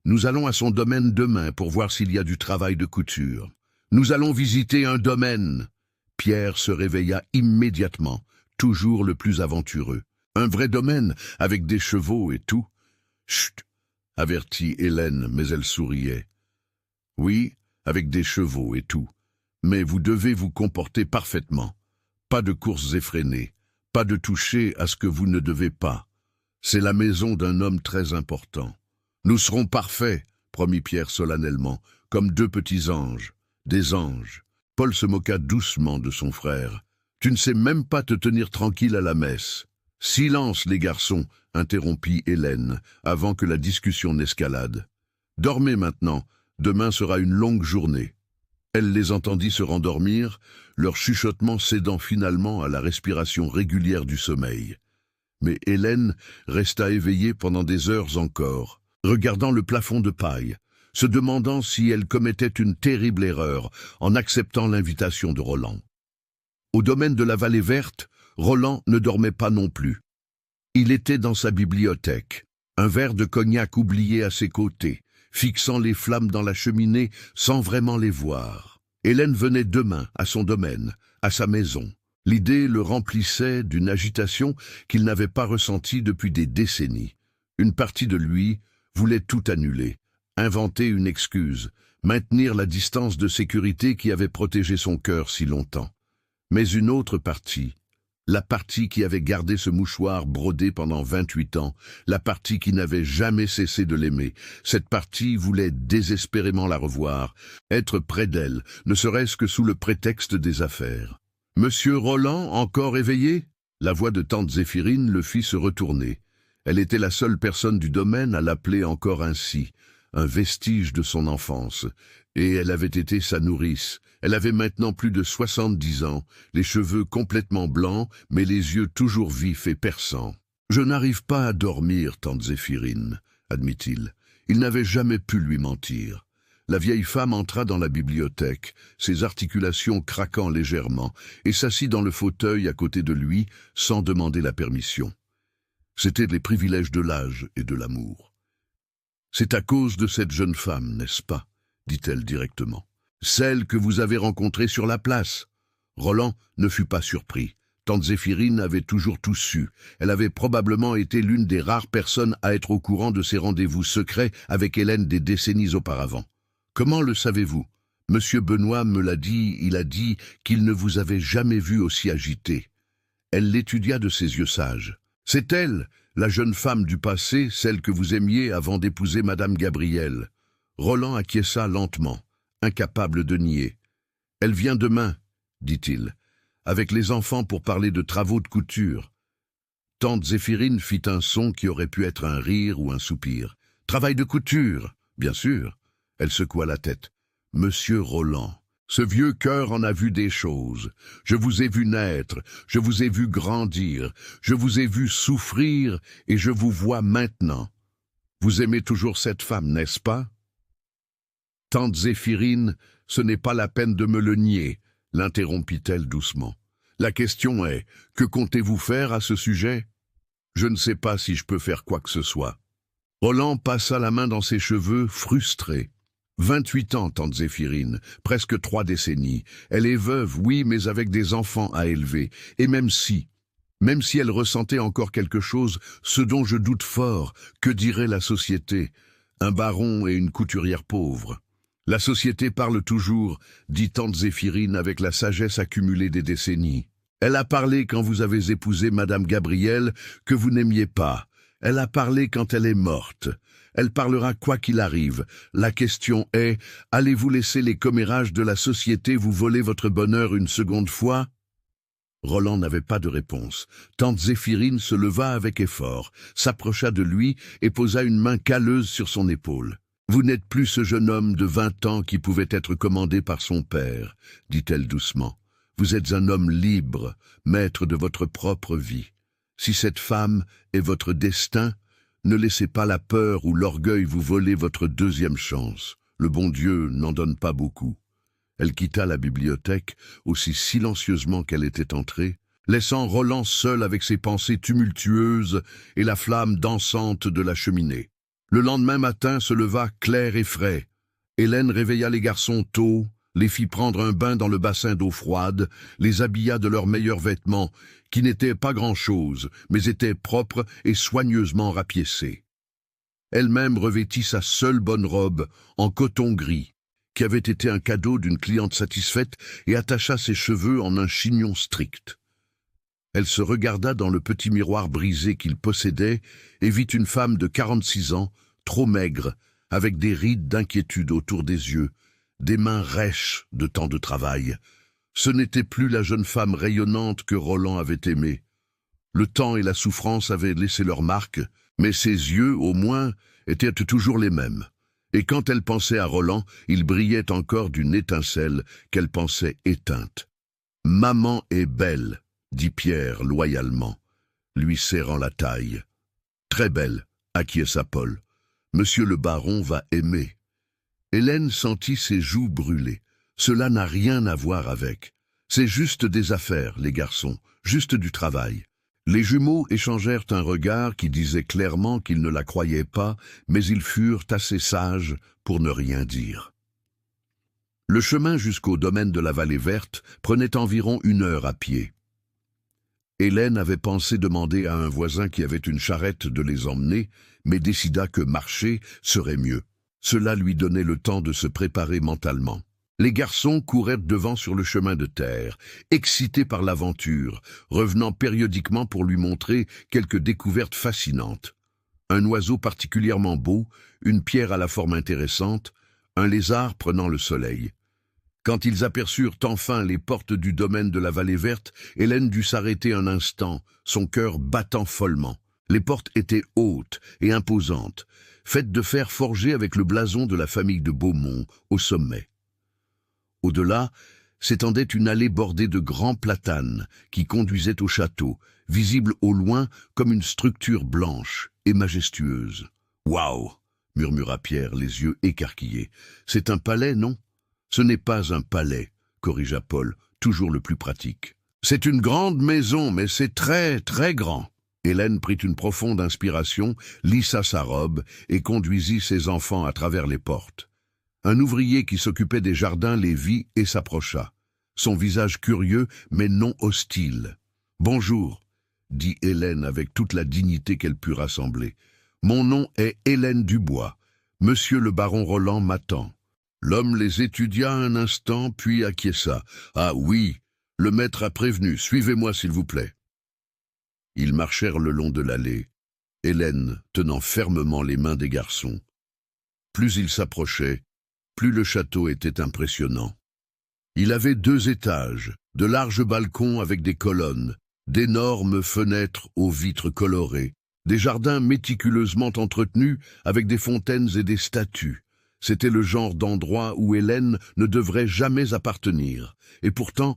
Speaker 1: Nous allons à son domaine demain pour voir s'il y a du travail de couture. Nous allons visiter un domaine. » Pierre se réveilla immédiatement, toujours le plus aventureux. « Un vrai domaine, avec des chevaux et tout. »« Chut !» avertit Hélène, mais elle souriait. « Oui, avec des chevaux et tout. Mais vous devez vous comporter parfaitement. Pas de courses effrénées, pas de toucher à ce que vous ne devez pas. C'est la maison d'un homme très important. »« Nous serons parfaits, » promit Pierre solennellement, comme 2 petits anges. Des anges. Paul se moqua doucement de son frère. « Tu ne sais même pas te tenir tranquille à la messe. »« Silence, les garçons !» interrompit Hélène, avant que la discussion n'escalade. « Dormez maintenant. Demain sera une longue journée. » Elle les entendit se rendormir, leur chuchotement cédant finalement à la respiration régulière du sommeil. Mais Hélène resta éveillée pendant des heures encore, regardant le plafond de paille, se demandant si elle commettait une terrible erreur en acceptant l'invitation de Roland. Au domaine de la vallée verte, Roland ne dormait pas non plus. Il était dans sa bibliothèque, un verre de cognac oublié à ses côtés, fixant les flammes dans la cheminée sans vraiment les voir. Hélène venait demain à son domaine, à sa maison. L'idée le remplissait d'une agitation qu'il n'avait pas ressentie depuis des décennies. Une partie de lui voulait tout annuler, inventer une excuse, maintenir la distance de sécurité qui avait protégé son cœur si longtemps. Mais une autre partie, la partie qui avait gardé ce mouchoir brodé pendant 28 ans, la partie qui n'avait jamais cessé de l'aimer, cette partie voulait désespérément la revoir, être près d'elle, ne serait-ce que sous le prétexte des affaires. « Monsieur Roland, encore éveillé ?» La voix de tante Zéphirine le fit se retourner. Elle était la seule personne du domaine à l'appeler encore ainsi, un vestige de son enfance, et elle avait été sa nourrice. Elle avait maintenant plus de 70 ans, les cheveux complètement blancs, mais les yeux toujours vifs et perçants. « Je n'arrive pas à dormir, tante Zéphirine, » admit-il. Il n'avait jamais pu lui mentir. La vieille femme entra dans la bibliothèque, ses articulations craquant légèrement, et s'assit dans le fauteuil à côté de lui, sans demander la permission. C'étaient les privilèges de l'âge et de l'amour. « C'est à cause de cette jeune femme, n'est-ce pas ?» dit-elle directement. « Celle que vous avez rencontrée sur la place. » Roland ne fut pas surpris. Tante Zéphirine avait toujours tout su. Elle avait probablement été l'une des rares personnes à être au courant de ces rendez-vous secrets avec Hélène des décennies auparavant. « Comment le savez-vous ? Monsieur Benoît me l'a dit, il a dit qu'il ne vous avait jamais vu aussi agité. » Elle l'étudia de ses yeux sages. « C'est elle, la jeune femme du passé, celle que vous aimiez avant d'épouser Madame Gabrielle. » Roland acquiesça lentement, incapable de nier. « Elle vient demain, dit-il, avec les enfants pour parler de travaux de couture. » Tante Zéphirine fit un son qui aurait pu être un rire ou un soupir. « Travail de couture, bien sûr. » Elle secoua la tête. « Monsieur Roland, ce vieux cœur en a vu des choses. Je vous ai vu naître, je vous ai vu grandir, je vous ai vu souffrir et je vous vois maintenant. Vous aimez toujours cette femme, n'est-ce pas ?» « Tante Zéphirine, ce n'est pas la peine de me le nier, » l'interrompit-elle doucement. « La question est, que comptez-vous faire à ce sujet ? Je ne sais pas si je peux faire quoi que ce soit. » Roland passa la main dans ses cheveux, frustré. 28 ans, tante Zéphirine, presque 3 décennies. Elle est veuve, oui, mais avec des enfants à élever. Et même si elle ressentait encore quelque chose, ce dont je doute fort, que dirait la société ? Un baron et une couturière pauvre. La société parle toujours, dit tante Zéphirine avec la sagesse accumulée des décennies. Elle a parlé quand vous avez épousé Madame Gabrielle, que vous n'aimiez pas. Elle a parlé quand elle est morte. Elle parlera quoi qu'il arrive. La question est, allez-vous laisser les commérages de la société vous voler votre bonheur une seconde fois ? Roland n'avait pas de réponse. Tante Zéphirine se leva avec effort, s'approcha de lui et posa une main calleuse sur son épaule. « Vous n'êtes plus ce jeune homme de 20 ans qui pouvait être commandé par son père, » dit-elle doucement. « Vous êtes un homme libre, maître de votre propre vie. Si cette femme est votre destin, ne laissez pas la peur ou l'orgueil vous voler votre deuxième chance. Le bon Dieu n'en donne pas beaucoup. » Elle quitta la bibliothèque aussi silencieusement qu'elle était entrée, laissant Roland seul avec ses pensées tumultueuses et la flamme dansante de la cheminée. Le lendemain matin se leva clair et frais. Hélène réveilla les garçons tôt, les fit prendre un bain dans le bassin d'eau froide, les habilla de leurs meilleurs vêtements, qui n'étaient pas grand-chose, mais étaient propres et soigneusement rapiécés. Elle-même revêtit sa seule bonne robe en coton gris, qui avait été un cadeau d'une cliente satisfaite, et attacha ses cheveux en un chignon strict. Elle se regarda dans le petit miroir brisé qu'il possédait et vit une femme de 46 ans, trop maigre, avec des rides d'inquiétude autour des yeux, des mains rêches de tant de travail. Ce n'était plus la jeune femme rayonnante que Roland avait aimée. Le temps et la souffrance avaient laissé leur marque, mais ses yeux, au moins, étaient toujours les mêmes. Et quand elle pensait à Roland, il brillait encore d'une étincelle qu'elle pensait éteinte. « Maman est belle », dit Pierre loyalement, lui serrant la taille. « Très belle », acquiesça Paul. « Monsieur le baron va aimer. » Hélène sentit ses joues brûler. Cela n'a rien à voir avec. C'est juste des affaires, les garçons, juste du travail. Les jumeaux échangèrent un regard qui disait clairement qu'ils ne la croyaient pas, mais ils furent assez sages pour ne rien dire. Le chemin jusqu'au domaine de la Vallée Verte prenait environ 1 heure à pied. Hélène avait pensé demander à un voisin qui avait une charrette de les emmener, mais décida que marcher serait mieux. Cela lui donnait le temps de se préparer mentalement. Les garçons couraient devant sur le chemin de terre, excités par l'aventure, revenant périodiquement pour lui montrer quelques découvertes fascinantes. Un oiseau particulièrement beau, une pierre à la forme intéressante, un lézard prenant le soleil. Quand ils aperçurent enfin les portes du domaine de la Vallée Verte, Hélène dut s'arrêter un instant, son cœur battant follement. Les portes étaient hautes et imposantes, faites de fer forgé avec le blason de la famille de Beaumont au sommet. Au-delà, s'étendait une allée bordée de grands platanes qui conduisait au château, visible au loin comme une structure blanche et majestueuse. « Waouh !» murmura Pierre, les yeux écarquillés. « C'est un palais, non ?»« Ce n'est pas un palais, » corrigea Paul, toujours le plus pratique. « C'est une grande maison, mais c'est très, très grand. » Hélène prit une profonde inspiration, lissa sa robe et conduisit ses enfants à travers les portes. Un ouvrier qui s'occupait des jardins les vit et s'approcha. Son visage curieux, mais non hostile. « Bonjour », dit Hélène avec toute la dignité qu'elle put rassembler. « Mon nom est Hélène Dubois. Monsieur le baron Roland m'attend. » L'homme les étudia un instant, puis acquiesça. « Ah oui, le maître a prévenu. Suivez-moi, s'il vous plaît. » Ils marchèrent le long de l'allée, Hélène tenant fermement les mains des garçons. Plus ils s'approchaient, plus le château était impressionnant. Il avait 2 étages, de larges balcons avec des colonnes, d'énormes fenêtres aux vitres colorées, des jardins méticuleusement entretenus avec des fontaines et des statues. C'était le genre d'endroit où Hélène ne devrait jamais appartenir. Et pourtant,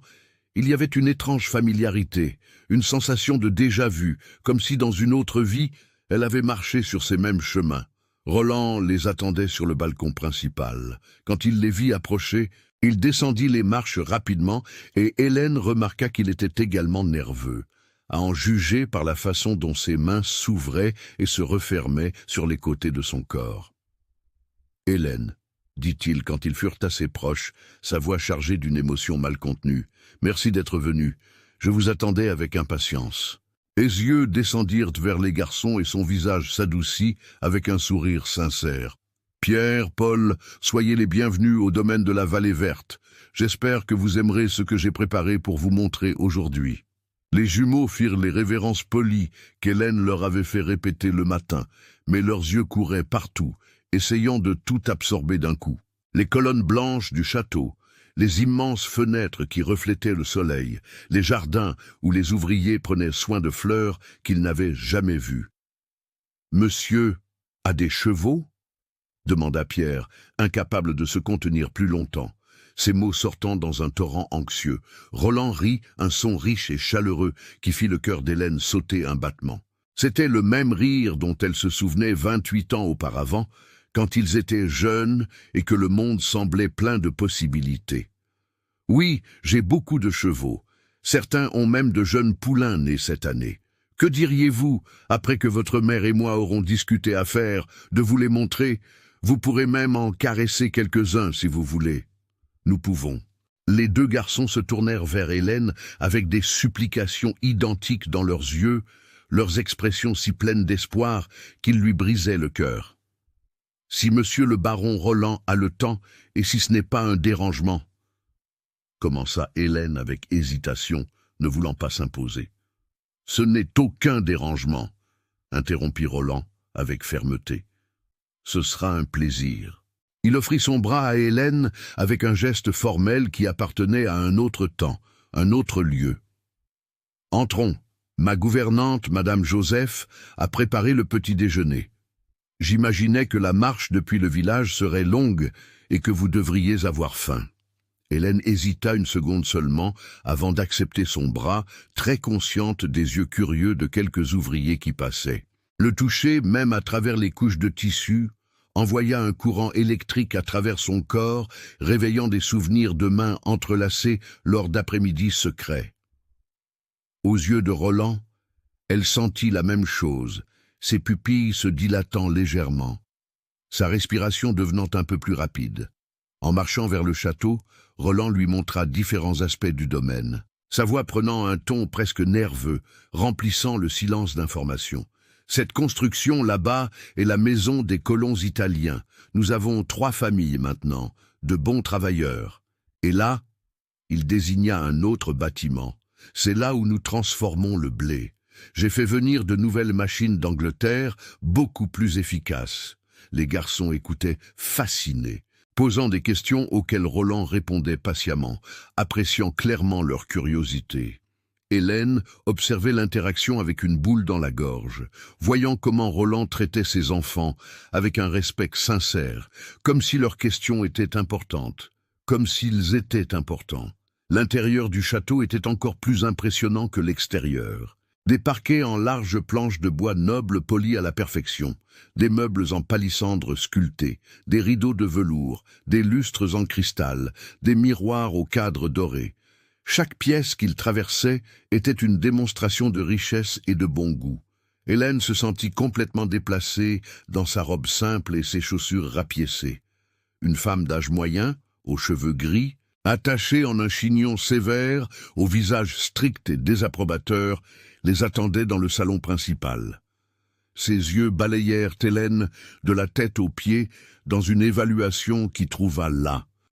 Speaker 1: il y avait une étrange familiarité, une sensation de déjà-vu, comme si dans une autre vie, elle avait marché sur ces mêmes chemins. Roland les attendait sur le balcon principal. Quand il les vit approcher, il descendit les marches rapidement et Hélène remarqua qu'il était également nerveux, à en juger par la façon dont ses mains s'ouvraient et se refermaient sur les côtés de son corps. « Hélène, » dit-il quand ils furent assez proches, sa voix chargée d'une émotion mal contenue. « Merci d'être venu. Je vous attendais avec impatience. » Les yeux descendirent vers les garçons et son visage s'adoucit avec un sourire sincère. « Pierre, Paul, soyez les bienvenus au domaine de la Vallée Verte. J'espère que vous aimerez ce que j'ai préparé pour vous montrer aujourd'hui. » Les jumeaux firent les révérences polies qu'Hélène leur avait fait répéter le matin, mais leurs yeux couraient partout, essayant de tout absorber d'un coup. Les colonnes blanches du château, les immenses fenêtres qui reflétaient le soleil, les jardins où les ouvriers prenaient soin de fleurs qu'ils n'avaient jamais vues. « Monsieur a des chevaux ?» demanda Pierre, incapable de se contenir plus longtemps, ses mots sortant dans un torrent anxieux. Roland rit, un son riche et chaleureux qui fit le cœur d'Hélène sauter un battement. C'était le même rire dont elle se souvenait 28 ans auparavant, quand ils étaient jeunes et que le monde semblait plein de possibilités. « Oui, j'ai beaucoup de chevaux. Certains ont même de jeunes poulains nés cette année. Que diriez-vous, après que votre mère et moi aurons discuté affaire, de vous les montrer? Vous pourrez même en caresser quelques-uns si vous voulez. » Nous pouvons. Les 2 garçons se tournèrent vers Hélène avec des supplications identiques dans leurs yeux, leurs expressions si pleines d'espoir qu'ils lui brisaient le cœur. « Si monsieur le baron Roland a le temps, et si ce n'est pas un dérangement, » commença Hélène avec hésitation, ne voulant pas s'imposer. « Ce n'est aucun dérangement, » interrompit Roland avec fermeté. « Ce sera un plaisir. » Il offrit son bras à Hélène avec un geste formel qui appartenait à un autre temps, un autre lieu. « Entrons. Ma gouvernante, Madame Joseph, a préparé le petit déjeuner. J'imaginais que la marche depuis le village serait longue et que vous devriez avoir faim. » Hélène hésita une seconde seulement avant d'accepter son bras, très consciente des yeux curieux de quelques ouvriers qui passaient. Le toucher, même à travers les couches de tissu, envoya un courant électrique à travers son corps, réveillant des souvenirs de mains entrelacées lors d'après-midi secrets. Aux yeux de Roland, elle sentit la même chose, ses pupilles se dilatant légèrement, sa respiration devenant un peu plus rapide. En marchant vers le château, Roland lui montra différents aspects du domaine, sa voix prenant un ton presque nerveux, remplissant le silence d'informations. « Cette construction là-bas est la maison des colons italiens. Nous avons 3 familles maintenant, de bons travailleurs. Et là, il désigna un autre bâtiment. C'est là où nous transformons le blé. J'ai fait venir de nouvelles machines d'Angleterre, beaucoup plus efficaces. » Les garçons écoutaient fascinés, posant des questions auxquelles Roland répondait patiemment, appréciant clairement leur curiosité. Hélène observait l'interaction avec une boule dans la gorge, voyant comment Roland traitait ses enfants avec un respect sincère, comme si leurs questions étaient importantes, comme s'ils étaient importants. L'intérieur du château était encore plus impressionnant que l'extérieur. Des parquets en larges planches de bois noble polis à la perfection, des meubles en palissandre sculptés, des rideaux de velours, des lustres en cristal, des miroirs aux cadres dorés. Chaque pièce qu'il traversait était une démonstration de richesse et de bon goût. Hélène se sentit complètement déplacée dans sa robe simple et ses chaussures rapiécées. Une femme d'âge moyen, aux cheveux gris, attachée en un chignon sévère, au visage strict et désapprobateur, les attendait dans le salon principal. Ses yeux balayèrent Hélène de la tête aux pieds dans une évaluation qui trouva là.